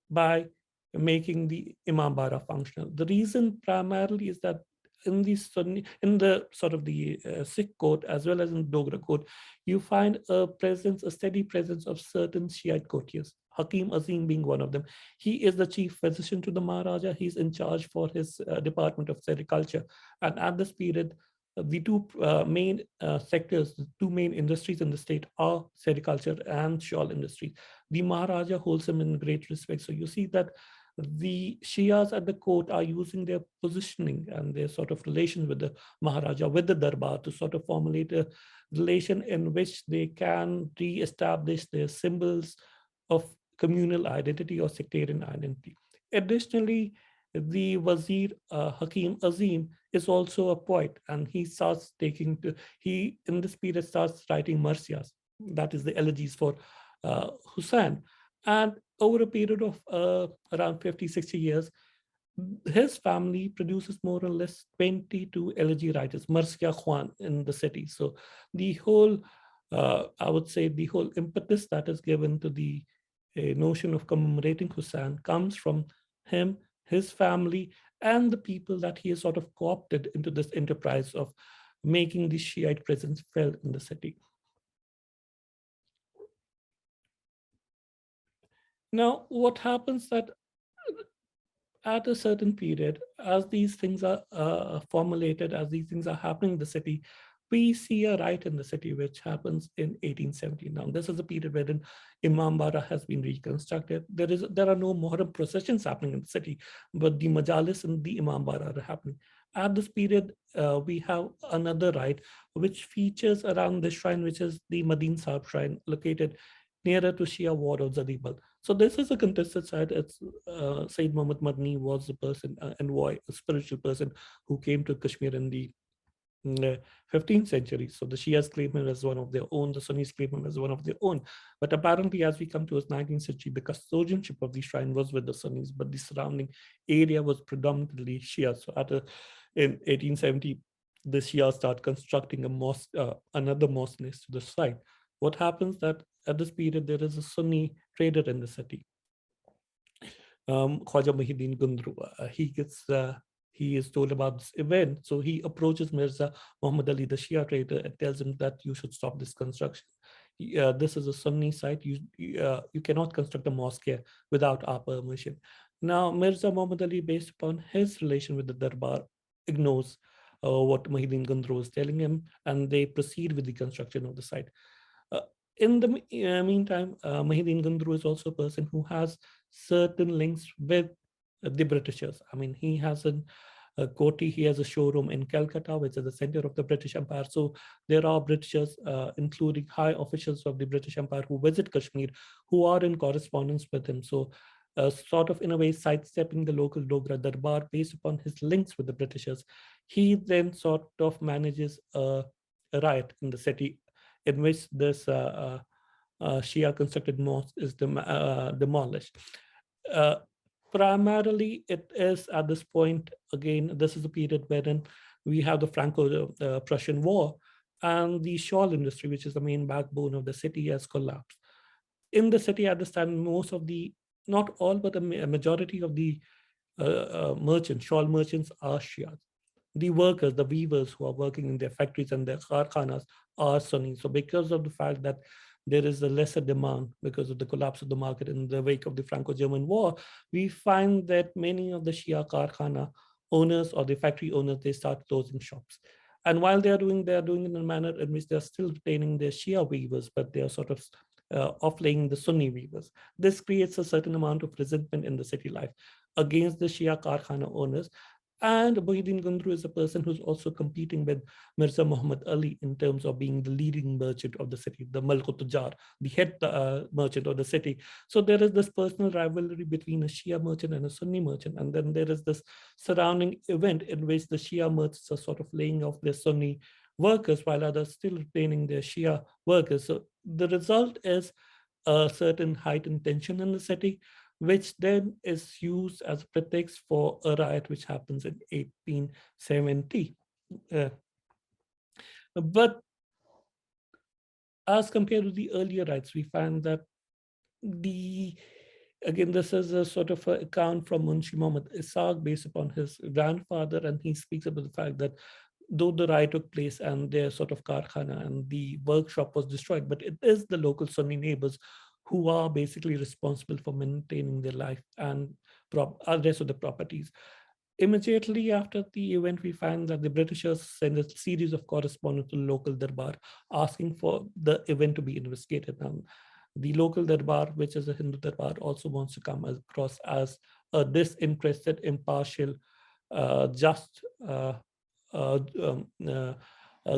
by making the imāmbāda functional. The reason primarily is that in the Sunni, in the sort of the Sikh court as well as in Dogra court, you find a presence, a steady presence of certain Shiite courtiers, Hakim Azim being one of them. He is the chief physician to the Maharaja. He's in charge for his department of sericulture. And at this period, the two main sectors, the two main industries in the state are sericulture and shawl industry. The Maharaja holds him in great respect. So you see that the Shias at the court are using their positioning and their sort of relation with the Maharaja, with the Darbar, to sort of formulate a relation in which they can re-establish their symbols of communal identity or sectarian identity. Additionally, the Wazir Hakim Azim is also a poet, and he starts taking to, he in this period starts writing marsiyas, that is the elegies for Hussain. And over a period of around 50, 60 years, his family produces more or less 22 elegy writers, Marsiya Khan, in the city. So the whole, I would say, the whole impetus that is given to the notion of commemorating Hussain comes from him, his family, and the people that he has sort of co-opted into this enterprise of making the Shiite presence felt in the city. Now, what happens that at a certain period, as these things are formulated, as these things are happening in the city, we see a riot in the city, which happens in 1870. Now, this is a period wherein imāmbāda has been reconstructed. There are no Muharram processions happening in the city, but the majalis and the imāmbāda are happening. At this period, we have another riot, which features around the shrine, which is the Madin Sahib shrine, located nearer to Shia ward of Zadibal. So this is a contested site. It's Sayyid Muhammad Madni was the person, envoy, a spiritual person who came to Kashmir in the 15th century. So the Shias claim him as one of their own, the Sunnis claim him as one of their own. But apparently, as we come to his 19th century, the custodianship of the shrine was with the Sunnis, but the surrounding area was predominantly Shia. So in 1870, the Shia start constructing a mosque, another mosque next to the site. What happens that at this period, there is a Sunni trader in the city, Khwaja Muhyiddin Gundru. He is told about this event. So he approaches Mirza Muhammad Ali, the Shia trader, and tells him that you should stop this construction. This is a Sunni site. You cannot construct a mosque here without our permission. Now, Mirza Muhammad Ali, based upon his relation with the Darbar, ignores what Muhyiddin Gundru is telling him, and they proceed with the construction of the site. In the meantime, Muhyiddin Gundru is also a person who has certain links with the Britishers. I mean, he has a Koti, he has a showroom in Calcutta, which is the center of the British Empire. So there are Britishers, including high officials of the British Empire, who visit Kashmir, who are in correspondence with him. So sort of in a way sidestepping the local Dogra Darbar based upon his links with the Britishers, he then sort of manages a riot in the city in which this Shia constructed mosque is demolished. Primarily, it is at this point, again, this is a period wherein we have the Franco-Prussian War, and the shawl industry, which is the main backbone of the city, has collapsed. In the city at this time, most of the, not all, but a majority of the merchants, shawl merchants are Shias. The workers, the weavers who are working in their factories and their kharkhanas are Sunni. So because of the fact that there is a lesser demand because of the collapse of the market in the wake of the Franco-German War, we find that many of the Shia kharkhana owners or the factory owners, they start closing shops. And while they are doing it in a manner in which they're still retaining their Shia weavers, but they are sort of offlaying the Sunni weavers. This creates a certain amount of resentment in the city life against the Shia kharkhana owners. And Muhyiddin Gundru is a person who's also competing with Mirza Muhammad Ali in terms of being the leading merchant of the city, the Malk-u-Tujjar, the head merchant of the city. So there is this personal rivalry between a Shia merchant and a Sunni merchant. And then there is this surrounding event in which the Shia merchants are sort of laying off their Sunni workers, while others still retaining their Shia workers. So the result is a certain heightened tension in the city, which then is used as a pretext for a riot which happens in 1870. But as compared to the earlier riots, we find that again, this is a sort of an account from Munshi Muhammad Ishaq based upon his grandfather, and he speaks about the fact that though the riot took place and their sort of karkhana and the workshop was destroyed, but it is the local Sunni neighbors who are basically responsible for maintaining their life and rest of the properties. Immediately after the event, we find that the Britishers send a series of correspondence to local Darbar asking for the event to be investigated. And the local Darbar, which is a Hindu Darbar, also wants to come across as a disinterested, impartial, just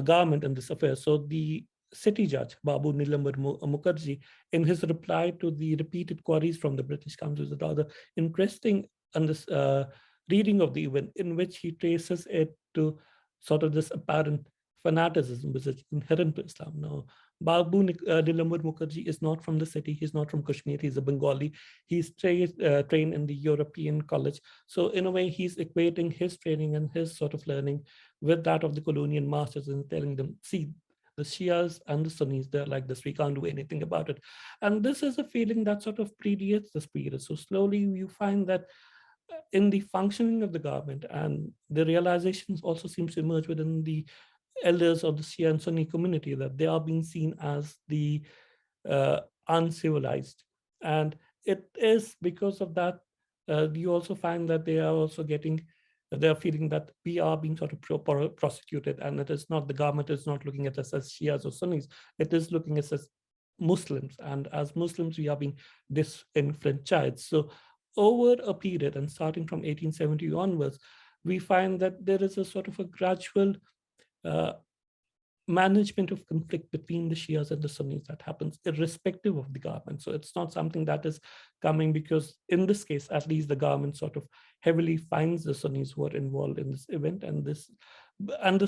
government in this affair. So the city judge, Babu Nilambar Mukherjee, in his reply to the repeated queries from the British Council, is a rather interesting reading of the event, in which he traces it to sort of this apparent fanaticism which is inherent to Islam. Now, Babu Nilambar Mukherjee is not from the city. He's not from Kashmir. He's a Bengali. He's trained in the European college. So in a way, he's equating his training and his sort of learning with that of the colonial masters and telling them, see, the Shias and the Sunnis, they're like this. We can't do anything about it. And this is a feeling that sort of predates this period. So slowly you find that in the functioning of the government, and the realizations also seems to emerge within the elders of the Shia and Sunni community, that they are being seen as the uncivilized. And it is because of that, you also find that they are also they're feeling that we are being sort of prosecuted, and it is not, the government is not looking at us as Shias or Sunnis, it is looking at us as Muslims, and as Muslims we are being disenfranchised. So over a period, and starting from 1870 onwards, we find that there is a sort of a gradual management of conflict between the Shias and the Sunnis that happens irrespective of the government. So it's not something that is coming because, in this case, at least the government sort of heavily finds the Sunnis who are involved in this event. And this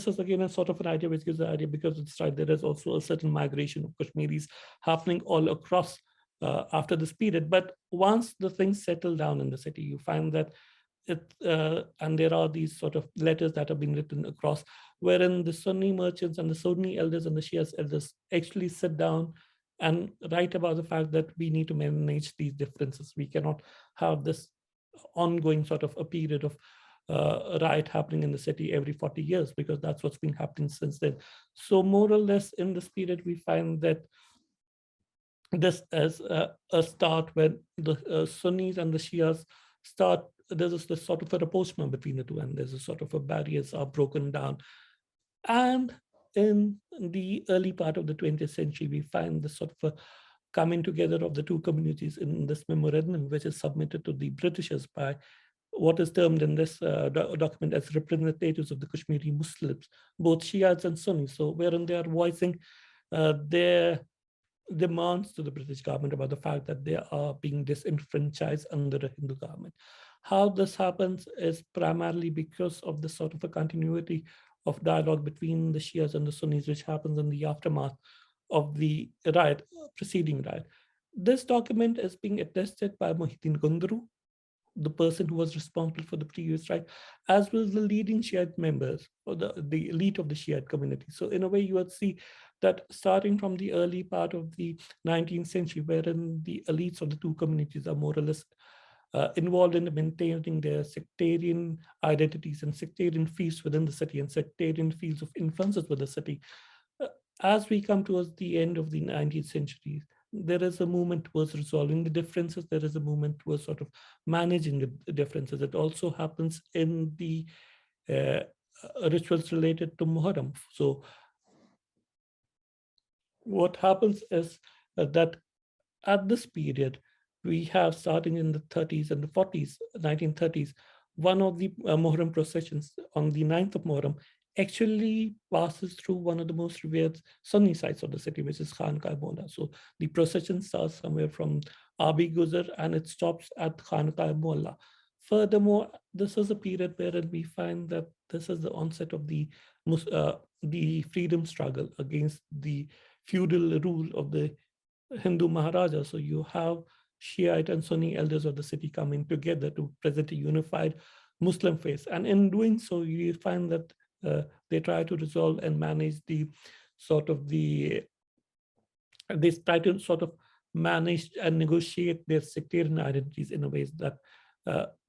is again a sort of an idea which gives the idea, because it's right, there is also a certain migration of Kashmiris happening all across after this period. But once the things settle down in the city, you find that and there are these sort of letters that have been written across, wherein the Sunni merchants and the Sunni elders and the Shias elders actually sit down and write about the fact that we need to manage these differences. We cannot have this ongoing sort of a period of riot happening in the city every 40 years, because that's what's been happening since then. So more or less in this period, we find that this as a start when the Sunnis and the Shias start, there's this sort of a rapprochement between the two, and there's a sort of a barriers are broken down. And in the early part of the 20th century, we find this sort of a coming together of the two communities in this memorandum, which is submitted to the Britishers by what is termed in this document as representatives of the Kashmiri Muslims, both Shiites and Sunnis. So wherein they are voicing their demands to the British government about the fact that they are being disenfranchised under the Hindu government. How this happens is primarily because of the sort of a continuity of dialogue between the Shias and the Sunnis, which happens in the aftermath of the riot, preceding riot. This document is being attested by Muhyiddin Gundru, the person who was responsible for the previous riot, as well as the leading Shiite members, or the elite of the Shiite community. So in a way, you would see that starting from the early part of the 19th century, wherein the elites of the two communities are more or less involved in maintaining their sectarian identities and sectarian fields within the city and sectarian fields of influences with the city. As we come towards the end of the 19th century, there is a movement towards resolving the differences. There is a movement towards sort of managing the differences. It also happens in the rituals related to Muharram. So what happens is that at this period, we have, starting in the 30s and the 40s, 1930s, one of the Muharram processions on the 9th of Muharram actually passes through one of the most revered Sunni sites of the city, which is Khānaqāh-i Mʿaulā. So the procession starts somewhere from Abi Guzar and it stops at Khānaqāh-i Mʿaulā. Furthermore, this is a period wherein we find that this is the onset of the freedom struggle against the feudal rule of the Hindu Maharaja. So you have Shiite and Sunni elders of the city coming together to present a unified Muslim faith. And in doing so, you find that they try to resolve and manage they try to sort of manage and negotiate their sectarian identities in a way that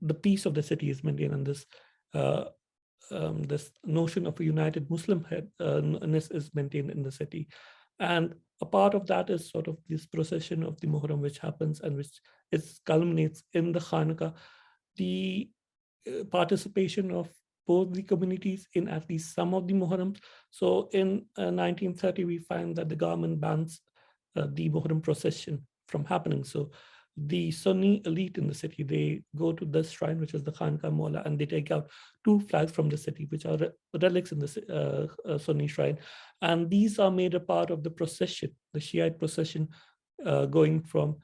the peace of the city is maintained, and this notion of a united Muslim headness is maintained in the city. And a part of that is sort of this procession of the Muharram, which happens and which culminates in the Khānaqāh. The participation of both the communities in at least some of the Muharrams. So in 1930, we find that the government bans the Muharram procession from happening. So the Sunni elite in the city, they go to this shrine, which is the Khānaqāh-i Mʿaulā, and they take out 2 flags from the city, which are relics in the Sunni shrine. And these are made a part of the procession, the Shiite procession, going from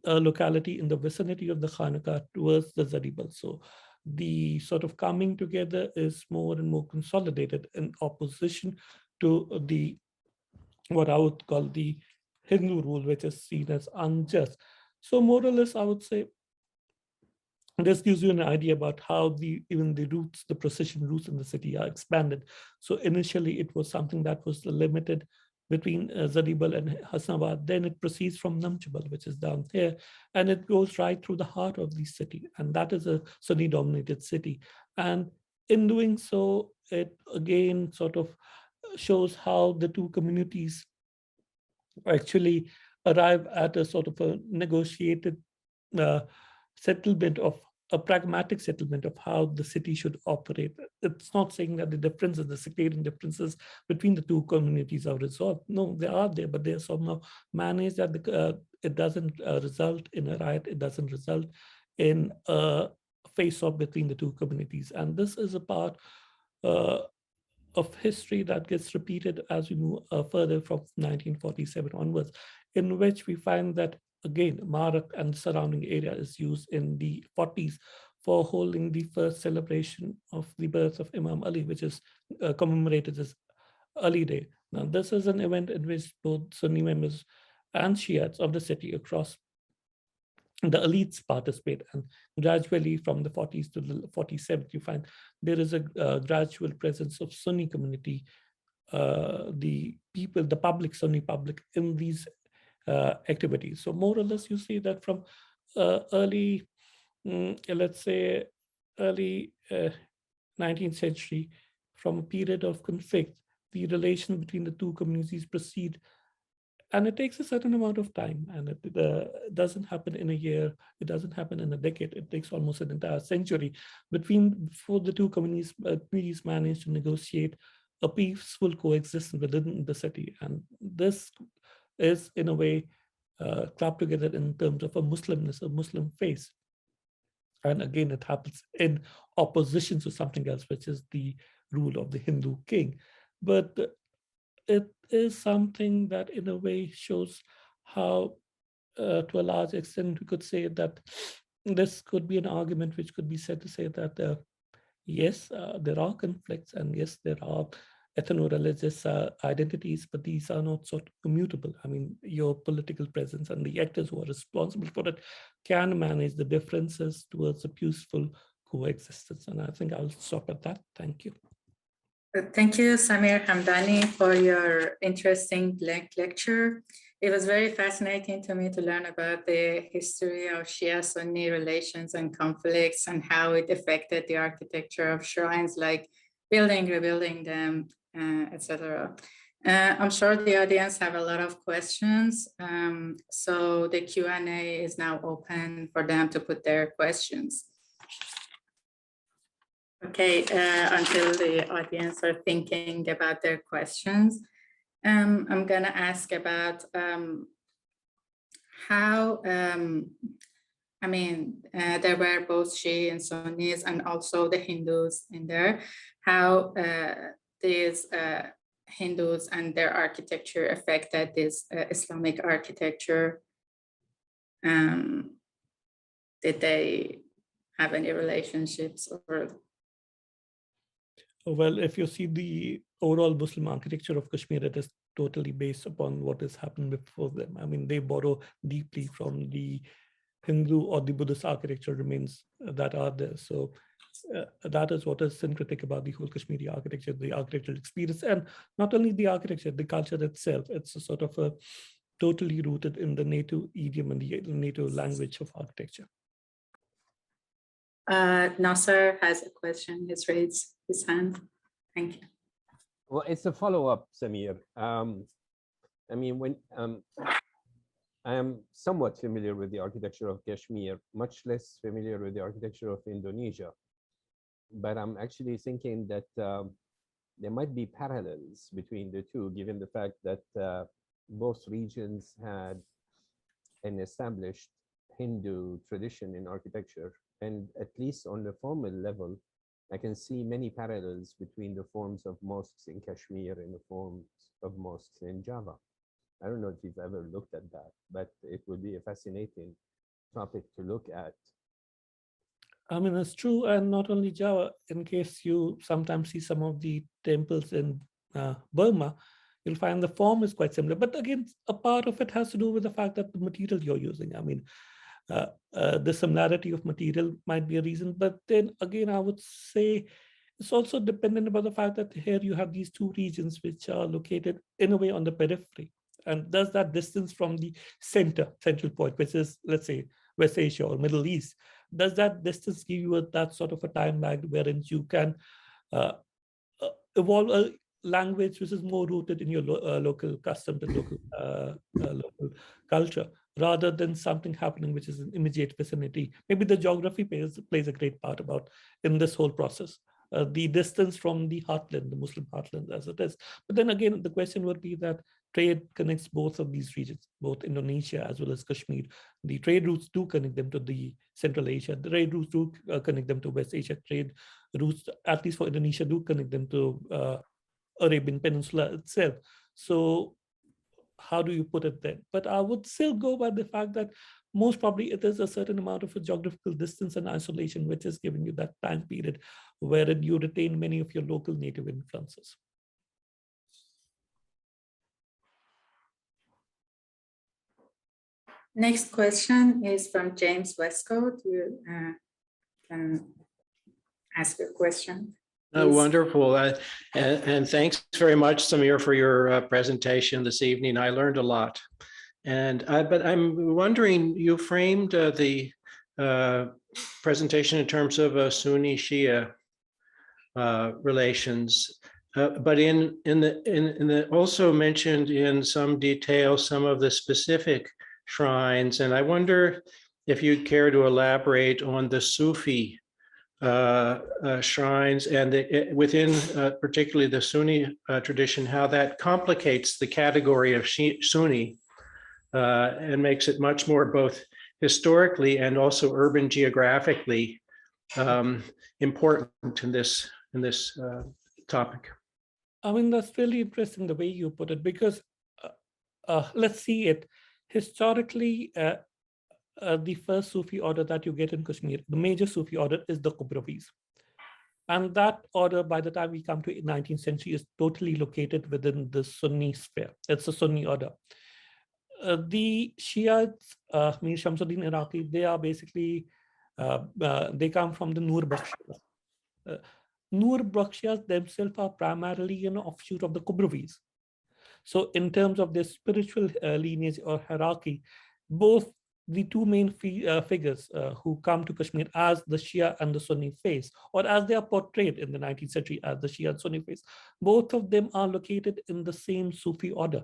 a locality in the vicinity of the Khānaqāh towards the Zaribal. So the sort of coming together is more and more consolidated in opposition to the, what I would call the Hindu rule, which is seen as unjust. So more or less, I would say, this gives you an idea about how even the routes, the procession routes in the city are expanded. So initially it was something that was limited between Zaribal and Hasnabad. Then it proceeds from Namchbal, which is down here, and it goes right through the heart of the city. And that is a Sunni dominated city. And in doing so, it again sort of shows how the two communities actually arrive at a sort of a negotiated settlement of a pragmatic settlement of how the city should operate. It's not saying that the differences, the sectarian differences between the two communities are resolved. No, they are there, but they are somehow managed that it doesn't result in a riot. It doesn't result in a face-off between the two communities. And this is a part of history that gets repeated as we move further from 1947 onwards, in which we find that again, Mağarak and the surrounding area is used in the 40s for holding the first celebration of the birth of Imam Ali, which is commemorated as Ali Day. Now, this is an event in which both Sunni members and Shiites of the city across the elites participate, and gradually from the 40s to the 47th, you find there is a gradual presence of Sunni community, the people, the public, Sunni public in these activities. So more or less, you see that from early, let's say, early 19th century, from a period of conflict, the relation between the two communities proceed. And it takes a certain amount of time, and it doesn't happen in a year, it doesn't happen in a decade, it takes almost an entire century before the two communities manage to negotiate a peaceful coexistence within the city. And this is in a way clubbed together in terms of a Muslimness, a Muslim faith. And again, it happens in opposition to something else, which is the rule of the Hindu king. But it is something that in a way shows how, to a large extent, we could say that this could be an argument which could be said to say that, yes, there are conflicts, and yes, there are ethno-religious identities, but these are not sort of commutable. I mean, your political presence and the actors who are responsible for it can manage the differences towards a peaceful coexistence. And I think I'll stop at that. Thank you. Thank you, Samir Hamdani, for your interesting lecture. It was very fascinating to me to learn about the history of Shia-Sunni relations and conflicts and how it affected the architecture of shrines, like building, rebuilding them, etc. I'm sure the audience have a lot of questions. So the Q&A is now open for them to put their questions. Okay, until the audience are thinking about their questions, I'm gonna ask about how, I mean, there were both Shia and Sunnis and also the Hindus in there, how these Hindus and their architecture affected this Islamic architecture. Did they have any relationships or? Well, if you see the overall Muslim architecture of Kashmir, it is totally based upon what has happened before them. I mean, they borrow deeply from the Hindu or the Buddhist architecture remains that are there. So that is what is syncretic about the whole Kashmiri architecture, the architectural experience, and not only the architecture, the culture itself. It's a sort of a totally rooted in the native idiom and the native language of architecture. Nasser has a question. He's raised his hand. Thank you. Well, it's a follow-up, Samir. I mean, when I am somewhat familiar with the architecture of Kashmir, much less familiar with the architecture of Indonesia. But I'm actually thinking that there might be parallels between the two, given the fact that both regions had an established Hindu tradition in architecture. And at least on the formal level, I can see many parallels between the forms of mosques in Kashmir and the forms of mosques in Java. I don't know if you've ever looked at that, but it would be a fascinating topic to look at. I mean, it's true, and not only Java. In case you sometimes see some of the temples in Burma, you'll find the form is quite similar. But again, a part of it has to do with the fact that the material you're using. I mean, the similarity of material might be a reason, but then again, I would say it's also dependent about the fact that here you have these two regions which are located in a way on the periphery. And does that distance from the central point, which is, let's say, West Asia or Middle East, does that distance give you that sort of a time lag wherein you can evolve a language which is more rooted in your local customs and local culture, rather than something happening which is in immediate vicinity? Maybe the geography plays a great part about in this whole process. The distance from the heartland, the Muslim heartland as it is. But then again, the question would be that trade connects both of these regions, both Indonesia as well as Kashmir. The trade routes do connect them to the Central Asia. The trade routes do connect them to West Asia. Trade routes, at least for Indonesia, do connect them to Arabian Peninsula itself. So how do you put it then? But I would still go by the fact that most probably it is a certain amount of a geographical distance and isolation which is giving you that time period wherein you retain many of your local native influences. Next question is from James Westcott. You can ask your question. Wonderful. And thanks very much, Samir, for your presentation this evening. I learned a lot. But I'm wondering, you framed the presentation in terms of Sunni Shia relations, but in the also mentioned in some detail some of the specific shrines, and I wonder if you'd care to elaborate on the Sufi shrines and within particularly the Sunni tradition, how that complicates the category of Sunni and makes it much more both historically and also urban geographically important in this topic. I mean, that's really interesting the way you put it, because let's see it historically. The first Sufi order that you get in Kashmir, the major Sufi order, is the Qubravis. And that order, by the time we come to the 19th century, is totally located within the Sunni sphere. It's a Sunni order. The Shiites, Mir Shamsuddin Iraqi, they are basically, they come from the Nur Bakshiyas. Nur Bakshiyas themselves are primarily an offshoot of the Qubravis. So in terms of their spiritual lineage or hierarchy, both the two main figures who come to Kashmir as the Shia and the Sunni face, or as they are portrayed in the 19th century as the Shia and Sunni face, both of them are located in the same Sufi order.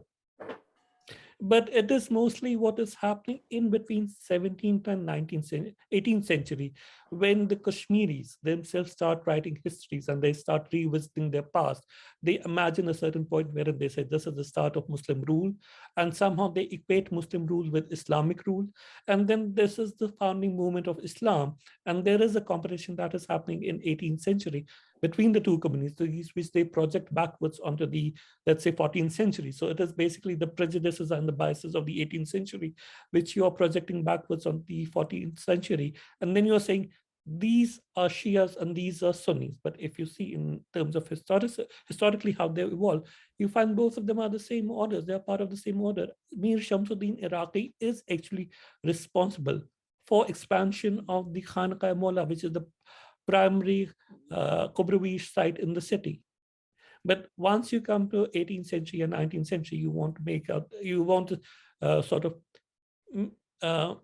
But it is mostly what is happening in between 17th and 18th century, when the Kashmiris themselves start writing histories and they start revisiting their past. They imagine a certain point where they say this is the start of Muslim rule, and somehow they equate Muslim rule with Islamic rule. And then this is the founding movement of Islam. And there is a competition that is happening in 18th century between the two communities, which they project backwards onto the, let's say, 14th century. So it is basically the prejudices and the biases of the 18th century, which you are projecting backwards on the 14th century. And then you're saying these are Shias and these are Sunnis. But if you see in terms of historically how they evolved, you find both of them are the same orders. They are part of the same order. Mir Shamsuddin Iraqi is actually responsible for expansion of the Khānaqāh-i Mʿaulā, which is the primary Qubrawish site in the city. But once you come to 18th century and 19th century, you want to sort of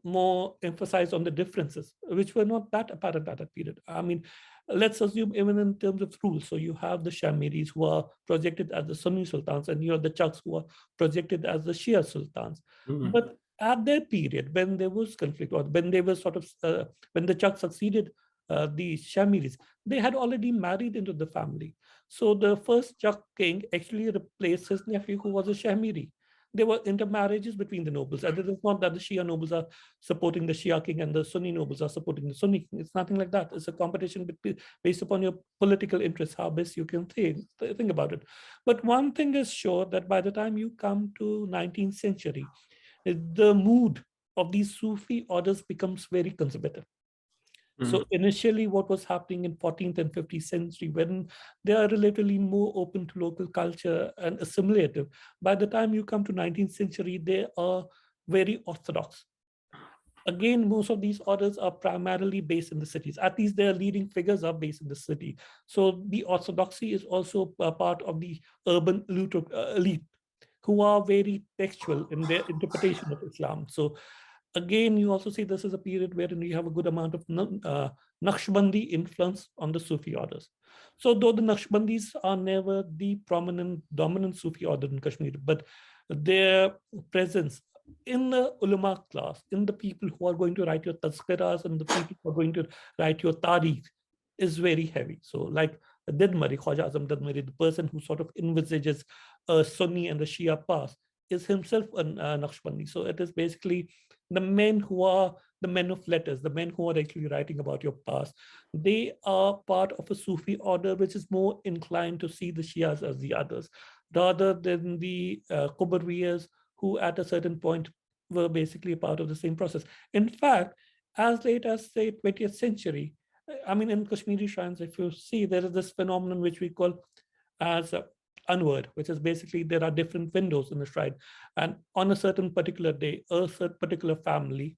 more emphasize on the differences, which were not that apparent at that period. I mean, let's assume even in terms of rules. So you have the Shamiris who are projected as the Sunni sultans, and you have the Chucks who are projected as the Shia sultans. Mhm. But at their period, when there was conflict, or when they were sort of, when the Chucks succeeded the Shamiris, they had already married into the family. So the first Chuck king actually replaced his nephew, who was a Shamiri. There were intermarriages between the nobles. And it is not that the Shia nobles are supporting the Shia king and the Sunni nobles are supporting the Sunni king. It's nothing like that. It's a competition based upon your political interests, how best you can think about it. But one thing is sure, that by the time you come to 19th century, the mood of these Sufi orders becomes very conservative. So initially what was happening in 14th and 15th century, when they are relatively more open to local culture and assimilative, by the time you come to 19th century, they are very orthodox. Again, most of these orders are primarily based in the cities. At least their leading figures are based in the city. So the orthodoxy is also a part of the urban elite, who are very textual in their interpretation of Islam. So again, you also see this is a period wherein you have a good amount of Naqshbandi influence on the Sufi orders. So though the Naqshbandis are never the prominent, dominant Sufi order in Kashmir, but their presence in the ulama class, in the people who are going to write your tazkiras and the people who are going to write your tariq, is very heavy. So like Dadmari, Khwaja Azam Dadmari, the person who sort of envisages a Sunni and a Shia past, is himself a Naqshbandi. So it is basically the men who are the men of letters, the men who are actually writing about your past. They are part of a Sufi order which is more inclined to see the Shias as the others, rather than the Qubriyas, who at a certain point were basically a part of the same process. In fact, as late as, say, 20th century, I mean, in Kashmiri shrines, if you see, there is this phenomenon which we call as Anwar, which is basically there are different windows in the shrine. And on a certain particular day, a certain particular family,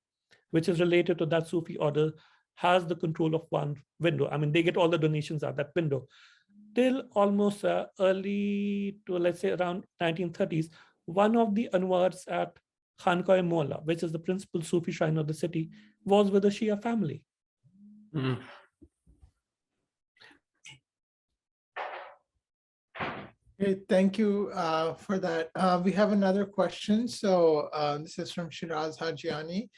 which is related to that Sufi order, has the control of one window. I mean, they get all the donations at that window. Till almost early to, let's say, around 1930s, one of the Anwars at Khānaqāh-i Mʿaulā, which is the principal Sufi shrine of the city, was with a Shia family. Mhm. Great, thank you for that. We have another question. So this is from Shiraz Hajiani,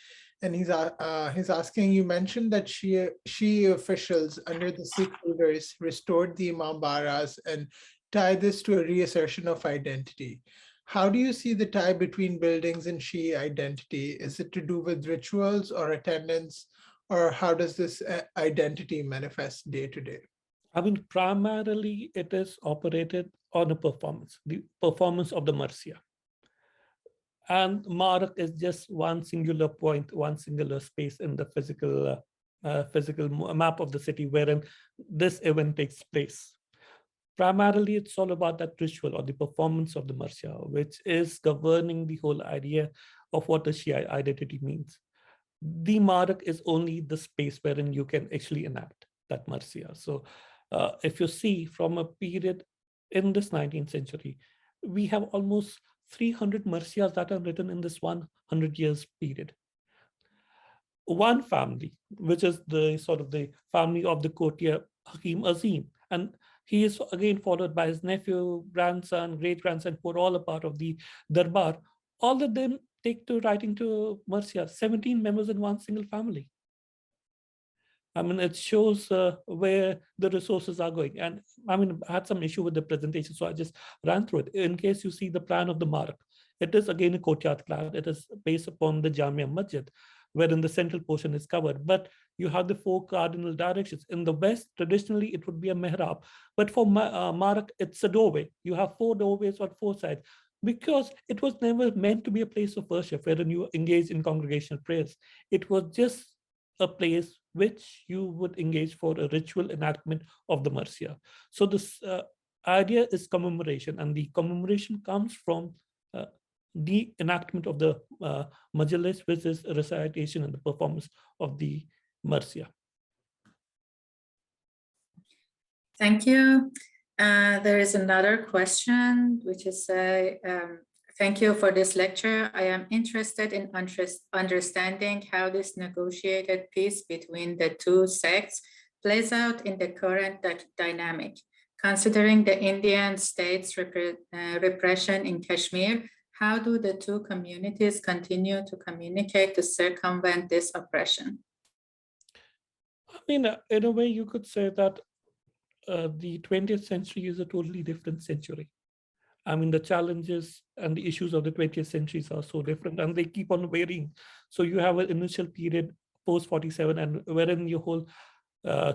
and he's asking, you mentioned that Shia officials under the Sikh leaders restored the imāmbādas and tie this to a reassertion of identity. How do you see the tie between buildings and Shia identity? Is it to do with rituals or attendance, or how does this identity manifest day to day? I mean, primarily it is operated on a performance, the performance of the Marsiya. And Māraq is just one singular point, one singular space in the physical map of the city wherein this event takes place. Primarily, it's all about that ritual or the performance of the Marsiya, which is governing the whole idea of what the Shia identity means. The Māraq is only the space wherein you can actually enact that Marsiya. So if you see from a period in this 19th century, we have almost 300 Marsiyas that are written in this 100 years period. One family, which is the sort of the family of the courtier Hakim Azim, and he is again followed by his nephew, grandson, great-grandson, who are all a part of the Darbar. All of them take to writing to Marsiya, 17 members in one single family. I mean, it shows where the resources are going. And I mean, I had some issue with the presentation, so I just ran through it. In case you see the plan of the Māraq, it is again a courtyard plan. It is based upon the Jamia Masjid, wherein the central portion is covered. But you have the 4 cardinal directions. In the West, traditionally, it would be a mihrab. But for Māraq, it's a doorway. You have 4 doorways on 4 sides, because it was never meant to be a place of worship wherein you engage in congregational prayers. It was just a place which you would engage for a ritual enactment of the Marsiya. So this idea is commemoration, and the commemoration comes from the enactment of the Majlis, which is a recitation and the performance of the Marsiya. Thank you. There is another question, which is, thank you for this lecture. I am interested in understanding how this negotiated peace between the two sects plays out in the current dynamic. Considering the Indian state's repression in Kashmir, how do the two communities continue to communicate to circumvent this oppression? I mean, in a way, you could say that the 20th century is a totally different century. I mean, the challenges and the issues of the 20th centuries are so different, and they keep on varying. So you have an initial period post 47, and wherein your whole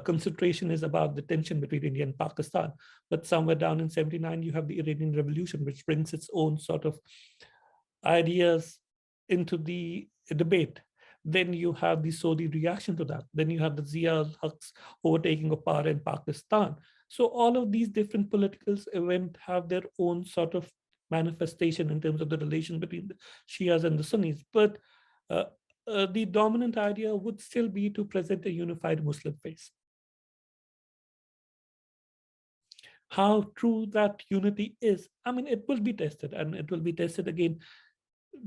concentration is about the tension between India and Pakistan. But somewhere down in 79, you have the Iranian Revolution, which brings its own sort of ideas into the debate. Then you have the Saudi reaction to that. Then you have the Zia al-Haq's overtaking of power in Pakistan. So all of these different political events have their own sort of manifestation in terms of the relation between the Shias and the Sunnis. But the dominant idea would still be to present a unified Muslim face. How true that unity is, I mean, it will be tested, and it will be tested again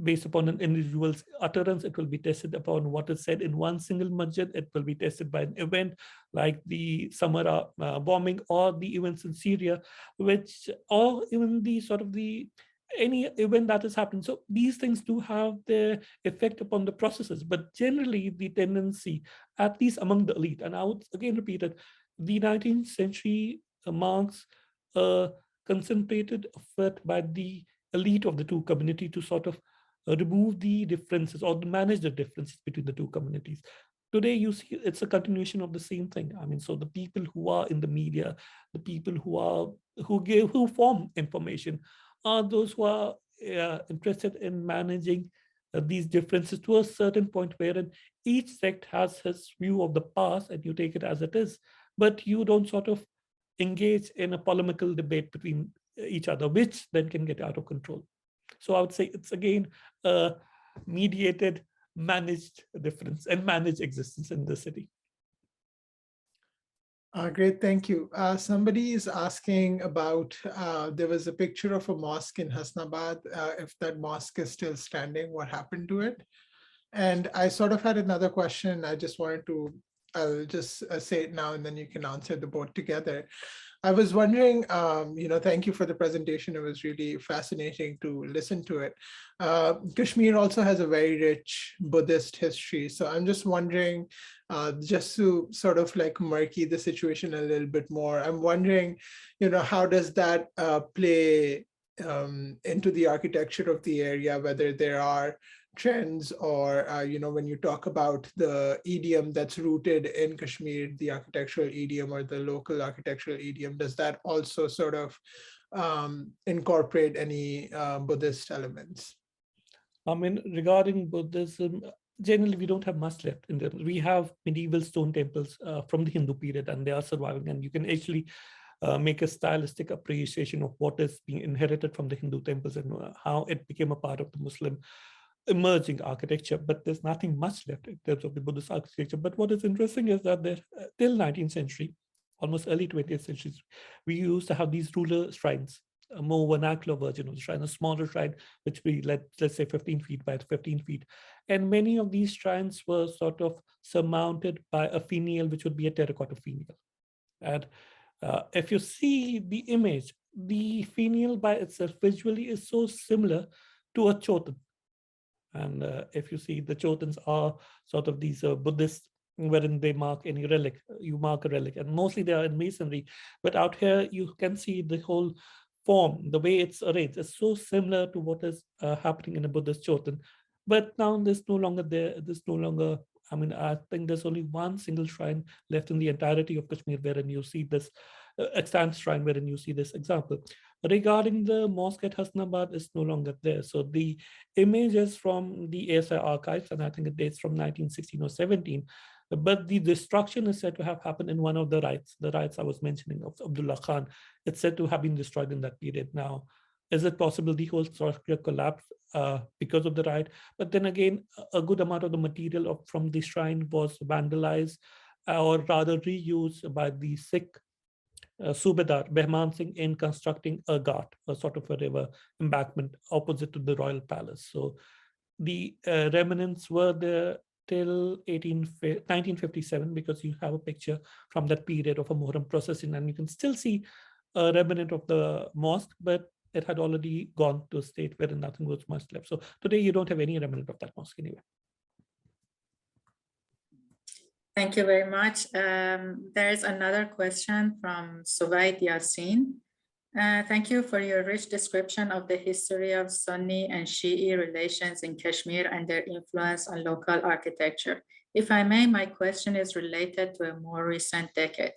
based upon an individual's utterance. It will be tested upon what is said in one single masjid. It will be tested by an event like the Samarra bombing, or the events in Syria, which, or even the sort of any event that has happened. So these things do have their effect upon the processes, but generally the tendency, at least among the elite, and I would again repeat it, the 19th century marks a concentrated effort by the elite of the two communities to sort of remove the differences or to manage the differences between the two communities. Today, you see it's a continuation of the same thing. I mean, so the people who are in the media, the people who form information, are those who are interested in managing these differences to a certain point, wherein each sect has his view of the past and you take it as it is, but you don't sort of engage in a polemical debate between each other, which then can get out of control. So I would say it's again a mediated, managed difference and managed existence in the city. Great, thank you. Somebody is asking about, there was a picture of a mosque in Hasnabad. If that mosque is still standing, what happened to it? And I sort of had another question. I just wanted to, I'll just say it now and then you can answer the both together. I was wondering, thank you for the presentation. It was really fascinating to listen to it. Kashmir also has a very rich Buddhist history. So I'm just wondering, just to sort of like murky the situation a little bit more, I'm wondering, how does that play into the architecture of the area, whether there are trends or, when you talk about the idiom that's rooted in Kashmir, the architectural idiom or the local architectural idiom, does that also sort of incorporate any Buddhist elements? I mean, regarding Buddhism, generally we don't have much left in them. We have medieval stone temples from the Hindu period, and they are surviving, and you can actually make a stylistic appreciation of what is being inherited from the Hindu temples and how it became a part of the Muslim emerging architecture. But there's nothing much left in terms of the Buddhist architecture. But what is interesting is that there, till 19th century, almost early 20th century, we used to have these ruler shrines, a more vernacular version of the shrine, a smaller shrine, which we let's say 15 feet by 15 feet. And many of these shrines were sort of surmounted by a finial, which would be a terracotta finial. And if you see the image, the finial by itself visually is so similar to a chotan. And if you see, the chotans are sort of these Buddhist, wherein they mark any relic, you mark a relic, and mostly they are in masonry. But out here, you can see the whole form, the way it's arranged is so similar to what is happening in a Buddhist chotan. But now there's no longer there, there's no longer, I mean, I think there's only one single shrine left in the entirety of Kashmir, wherein you see this extant shrine, wherein you see this example. Regarding the mosque at Hasnabad, is no longer there. So the images from the ASI archives, and I think it dates from 1916 or 17, But the destruction is said to have happened in one of the riots I was mentioning of Abdullah Khan. It's said to have been destroyed in that period. Now, is it possible the whole structure collapsed because of the riot? But then again, a good amount of the material from the shrine was vandalized, or rather reused by the Sikh Subedar Behman Singh in constructing a ghat, a sort of a river embankment opposite to the royal palace. So the remnants were there till 1957, because you have a picture from that period of a Muharram procession, and you can still see a remnant of the mosque, but it had already gone to a state where nothing was much left. So today you don't have any remnant of that mosque anyway. Thank you very much. There is another question from Suvaid Yassin. Thank you for your rich description of the history of Sunni and Shi'i relations in Kashmir and their influence on local architecture. If I may, my question is related to a more recent decade.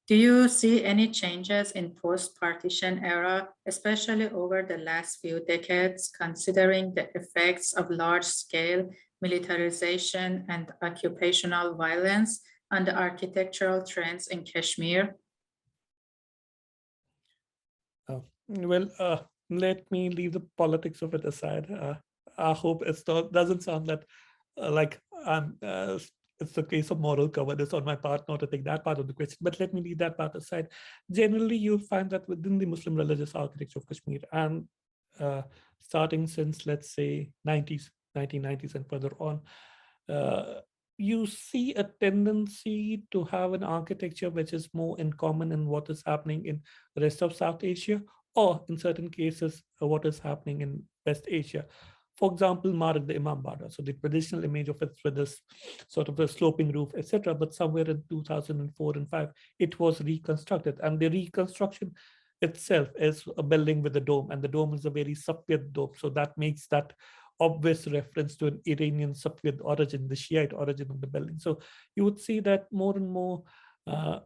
Do you see any changes in post-partition era, especially over the last few decades, considering the effects of large-scale militarization and occupational violence on the architectural trends in Kashmir? Let me leave the politics of it aside. I hope it doesn't sound that like it's a case of moral cowardice on my part not to take that part of the question, but let me leave that part aside. Generally, you find that within the Muslim religious architecture of Kashmir, and starting since, let's say, 1990s and further on, you see a tendency to have an architecture which is more in common in what is happening in the rest of South Asia, or in certain cases, what is happening in West Asia. For example, Mağarak, the imāmbāda. So the traditional image of it with this sort of a sloping roof, etc. But somewhere in 2004 and 5, it was reconstructed. And the reconstruction itself is a building with a dome. And the dome is a very Safavid dome. So that makes that obvious reference to an Iranian Safavid origin, the Shiite origin of the building. So you would see that more and more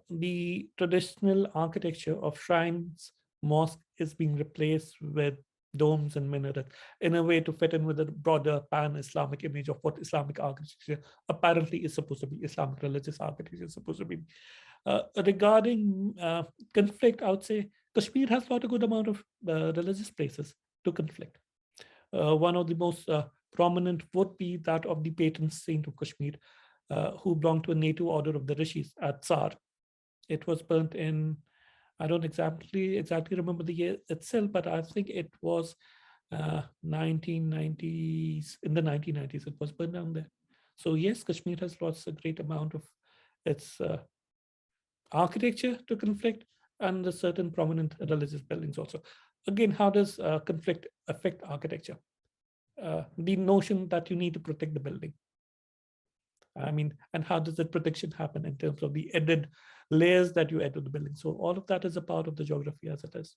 the traditional architecture of shrines, mosque is being replaced with domes and minarets in a way to fit in with a broader pan-Islamic image of what Islamic architecture apparently is supposed to be, Islamic religious architecture is supposed to be. Regarding conflict, I would say Kashmir has got a good amount of religious places to conflict. One of the most prominent would be that of the patron saint of Kashmir, who belonged to a native order of the Rishis at Tsar. It was burnt in, I don't exactly remember the year itself, but I think it was 1990s. In the 1990s, it was burned down there. So yes, Kashmir has lost a great amount of its architecture to conflict, and a certain prominent religious buildings also. Again, how does conflict affect architecture? The notion that you need to protect the building. I mean, and how does that protection happen in terms of the added layers that you add to the building? So all of that is a part of the geography as it is.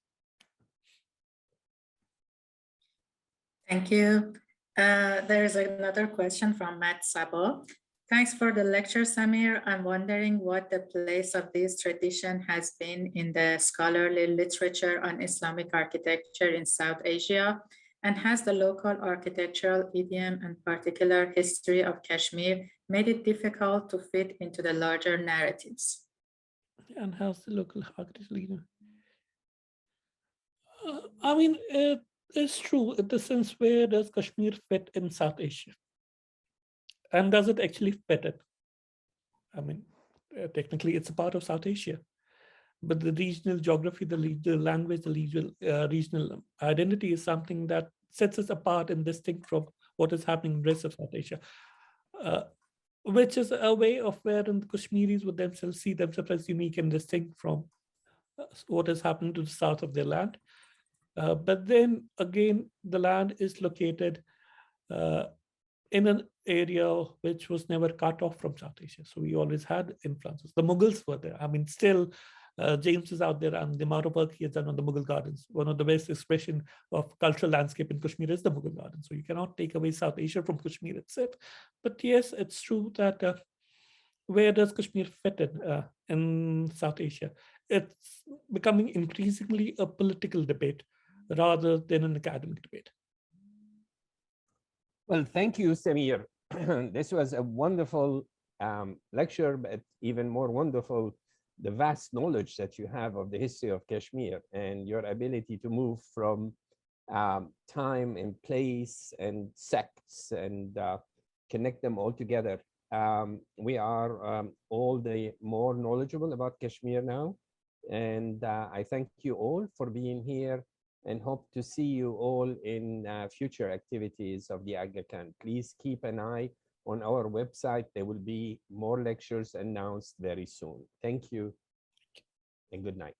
Thank you. There is another question from Matt Sabo. Thanks for the lecture, Samir. I'm wondering what the place of this tradition has been in the scholarly literature on Islamic architecture in South Asia, and has the local architectural idiom and particular history of Kashmir made it difficult to fit into the larger narratives? And how's the local architectural idiom? I mean, it's true in the sense, where does Kashmir fit in South Asia? And does it actually fit it? I mean, technically it's a part of South Asia, but the regional geography, the language, the regional identity is something that sets us apart and distinct from what is happening in the rest of South Asia, which is a way of wherein the Kashmiris would themselves see themselves as unique and distinct from what is happening to the south of their land. But then again, the land is located in an area which was never cut off from South Asia. So we always had influences. The Mughals were there. I mean, still, James is out there, and the amount of work he has done on the Mughal gardens. One of the best expression of cultural landscape in Kashmir is the Mughal garden. So you cannot take away South Asia from Kashmir itself. But yes, it's true that where does Kashmir fit in South Asia? It's becoming increasingly a political debate rather than an academic debate. Well, thank you, Samir. This was a wonderful lecture, but even more wonderful, the vast knowledge that you have of the history of Kashmir and your ability to move from time and place and sects and connect them all together. We are all the more knowledgeable about Kashmir now. And I thank you all for being here and hope to see you all in future activities of the Aga Khan. Please keep an eye on our website. There will be more lectures announced very soon. Thank you and good night.